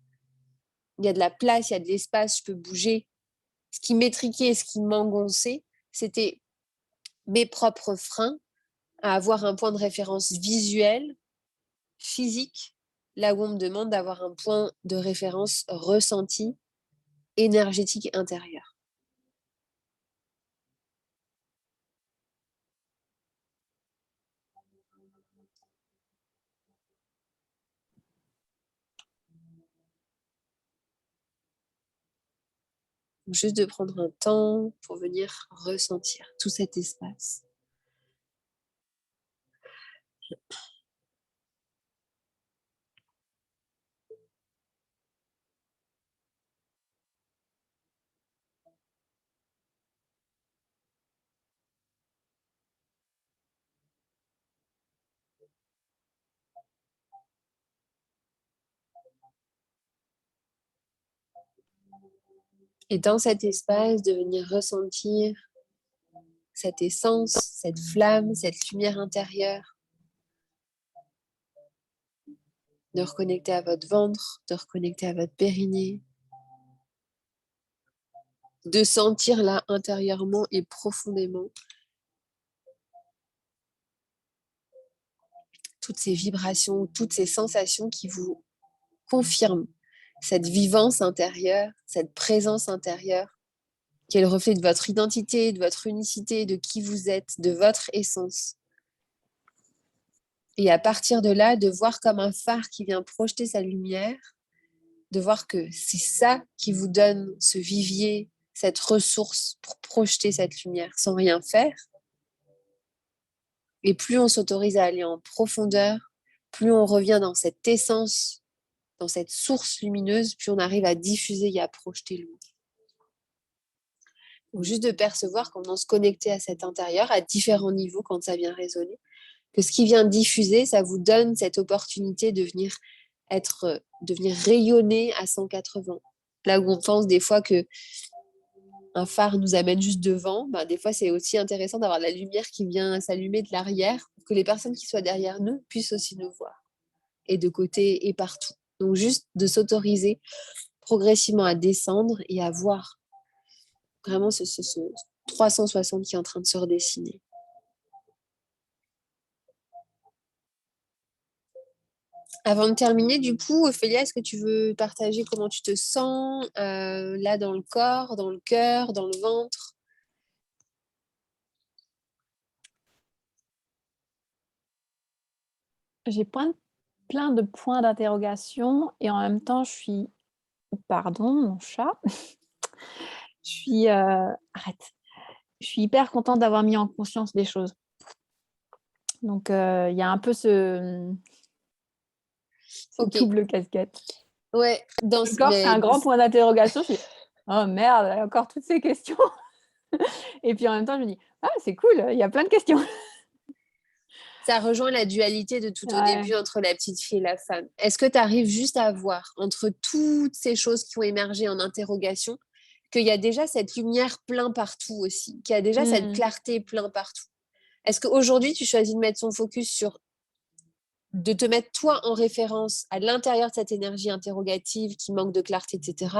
Il y a de la place, il y a de l'espace, je peux bouger. Ce qui m'étriquait et ce qui m'engonçait, c'était mes propres freins à avoir un point de référence visuel, physique, là où on me demande d'avoir un point de référence ressenti, énergétique intérieur. Donc, juste de prendre un temps pour venir ressentir tout cet espace. Et dans cet espace, de venir ressentir cette essence, cette flamme, cette lumière intérieure. De reconnecter à votre ventre, de reconnecter à votre périnée. De sentir là intérieurement et profondément toutes ces vibrations, toutes ces sensations qui vous confirment cette vivance intérieure, cette présence intérieure, qui est le reflet de votre identité, de votre unicité, de qui vous êtes, de votre essence. Et à partir de là, de voir comme un phare qui vient projeter sa lumière, de voir que c'est ça qui vous donne ce vivier, cette ressource pour projeter cette lumière sans rien faire. Et plus on s'autorise à aller en profondeur, plus on revient dans cette essence, dans cette source lumineuse, plus on arrive à diffuser et à projeter le monde. Donc juste de percevoir comment se connecter à cet intérieur à différents niveaux quand ça vient résonner, que ce qui vient diffuser, ça vous donne cette opportunité de venir rayonner à 180. Là où on pense des fois que un phare nous amène juste devant, des fois c'est aussi intéressant d'avoir la lumière qui vient s'allumer de l'arrière pour que les personnes qui soient derrière nous puissent aussi nous voir, et de côté et partout. Donc juste de s'autoriser progressivement à descendre et à voir vraiment ce 360 qui est en train de se redessiner. Avant de terminer, du coup, Ophélia, est-ce que tu veux partager comment tu te sens là dans le corps, dans le cœur, dans le ventre? J'ai plein de points d'interrogation et en même temps, je suis... Pardon, mon chat. Je suis... Arrête. Je suis hyper contente d'avoir mis en conscience des choses. Donc, il y a un peu ce Ok. double casquette. Ouais, Le corps, c'est un grand point d'interrogation. Je dis, oh merde, elle a encore toutes ces questions. Et puis en même temps, je me dis, ah, c'est cool, il y a plein de questions. ça rejoint la dualité de tout au Ouais. début entre la petite fille et la femme. Est-ce que tu arrives juste à voir entre toutes ces choses qui ont émergé en interrogation qu'il y a déjà cette lumière plein partout aussi, qu'il y a déjà cette clarté plein partout? Est-ce qu'aujourd'hui, tu choisis de mettre son focus sur de te mettre toi en référence à l'intérieur de cette énergie interrogative qui manque de clarté, etc.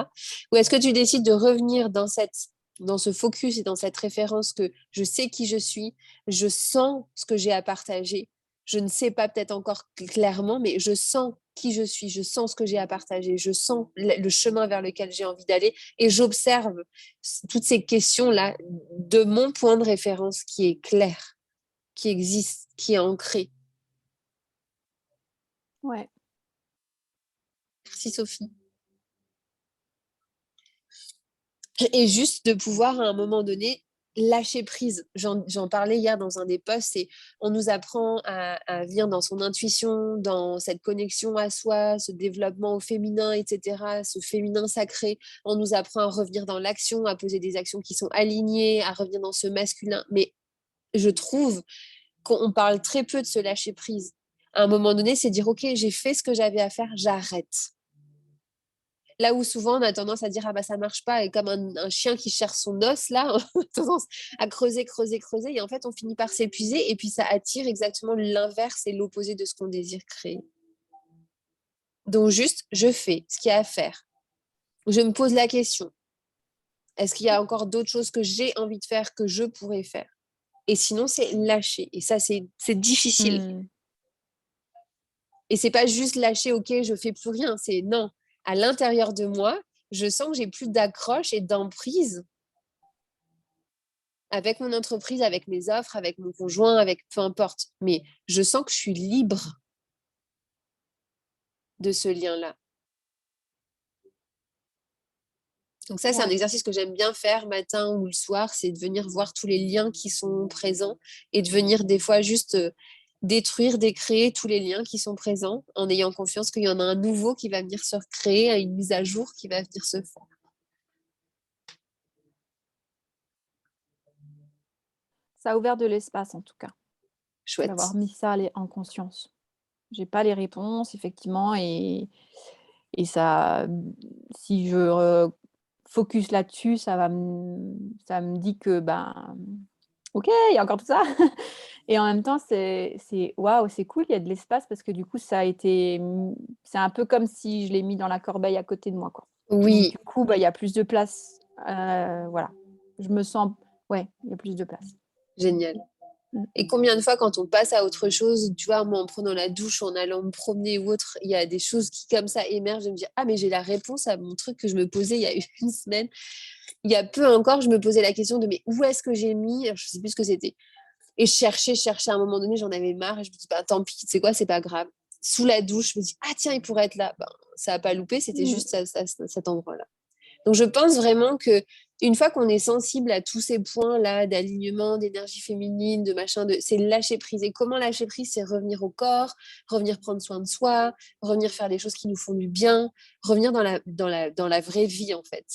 Ou est-ce que tu décides de revenir dans ce focus et dans cette référence que je sais qui je suis, je sens ce que j'ai à partager, je ne sais pas peut-être encore clairement, mais je sens qui je suis, je sens ce que j'ai à partager, je sens le chemin vers lequel j'ai envie d'aller et j'observe toutes ces questions-là de mon point de référence qui est clair, qui existe, qui est ancré. Ouais. Merci Sophie. Et juste de pouvoir à un moment donné lâcher prise. J'en parlais hier dans un des posts et on nous apprend à venir dans son intuition, dans cette connexion à soi, ce développement au féminin, etc., ce féminin sacré. On nous apprend à revenir dans l'action, à poser des actions qui sont alignées, à revenir dans ce masculin. Mais je trouve qu'on parle très peu de se lâcher prise. À un moment donné, c'est dire, OK, j'ai fait ce que j'avais à faire, j'arrête. Là où souvent on a tendance à dire ah bah ça marche pas et comme un chien qui cherche son os là, on a tendance à creuser et en fait on finit par s'épuiser et puis ça attire exactement l'inverse et l'opposé de ce qu'on désire créer. Donc juste je fais ce qu'il y a à faire. Je me pose la question, est-ce qu'il y a encore d'autres choses que j'ai envie de faire que je pourrais faire? Et sinon c'est lâcher et ça c'est difficile. Et c'est pas juste lâcher, ok, je fais plus rien. C'est non, à l'intérieur de moi, je sens que j'ai plus d'accroche et d'emprise avec mon entreprise, avec mes offres, avec mon conjoint, avec peu importe. Mais je sens que je suis libre de ce lien-là. Donc ça, c'est un exercice que j'aime bien faire matin ou le soir, c'est de venir voir tous les liens qui sont présents et de venir des fois juste détruire, décréer tous les liens qui sont présents en ayant confiance qu'il y en a un nouveau qui va venir se recréer, une mise à jour qui va venir se faire. Ça a ouvert de l'espace en tout cas. Chouette. D'avoir mis ça en conscience. J'ai pas les réponses, effectivement, et ça, si je focus là-dessus, ça me dit que, ben, ok, il y a encore tout ça. Et en même temps, c'est waouh, c'est cool, il y a de l'espace parce que du coup, c'est un peu comme si je l'ai mis dans la corbeille à côté de moi, quoi. Oui. Donc, du coup, il y a plus de place. Voilà. Je me sens, ouais, il y a plus de place. Génial. Et combien de fois, quand on passe à autre chose, tu vois, moi, en prenant la douche, en allant me promener ou autre, il y a des choses qui, comme ça, émergent. Je me dis, ah, mais j'ai la réponse à mon truc que je me posais il y a une semaine. Il y a peu encore, je me posais la question de, mais où est-ce que j'ai mis? Je sais plus ce que c'était. Et je cherchais. À un moment donné, j'en avais marre. Et je me dis, bah, tant pis, tu sais quoi, c'est pas grave. Sous la douche, je me dis, ah, tiens, il pourrait être là. Ben, ça n'a pas loupé, c'était juste cet endroit-là. Donc, je pense vraiment que une fois qu'on est sensible à tous ces points-là d'alignement, d'énergie féminine, de machin, c'est lâcher prise. Et comment lâcher prise? C'est revenir au corps, revenir prendre soin de soi, revenir faire des choses qui nous font du bien, revenir dans la vraie vie, en fait.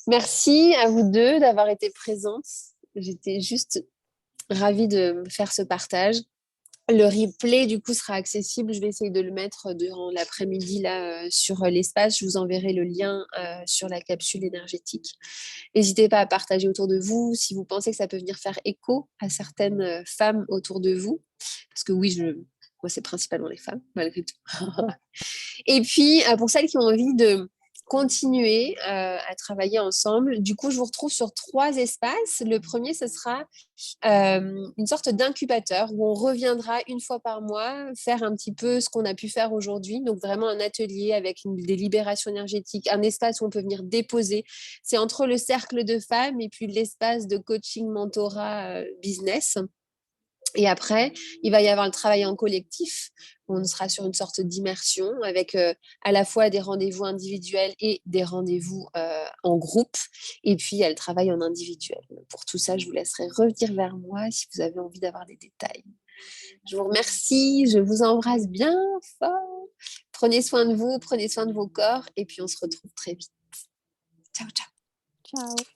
Merci à vous deux d'avoir été présentes. J'étais juste ravie de faire ce partage. Le replay, du coup, sera accessible. Je vais essayer de le mettre durant l'après-midi là, sur l'espace. Je vous enverrai le lien sur la capsule énergétique. N'hésitez pas à partager autour de vous si vous pensez que ça peut venir faire écho à certaines femmes autour de vous. Parce que oui, moi, c'est principalement les femmes, malgré tout. Et puis, pour celles qui ont envie de continuer à travailler ensemble. Du coup, je vous retrouve sur 3 espaces. Le premier, ce sera une sorte d'incubateur où on reviendra une fois par mois faire un petit peu ce qu'on a pu faire aujourd'hui. Donc, vraiment un atelier avec des libérations énergétiques, un espace où on peut venir déposer. C'est entre le cercle de femmes et puis l'espace de coaching, mentorat, business. Et après, il va y avoir le travail en collectif On sera sur une sorte d'immersion avec à la fois des rendez-vous individuels et des rendez-vous en groupe. Et puis, il y a le travail en individuel. Pour tout ça, je vous laisserai revenir vers moi si vous avez envie d'avoir des détails. Je vous remercie, je vous embrasse bien fort. Prenez soin de vous, prenez soin de vos corps et puis on se retrouve très vite. Ciao, ciao. Ciao.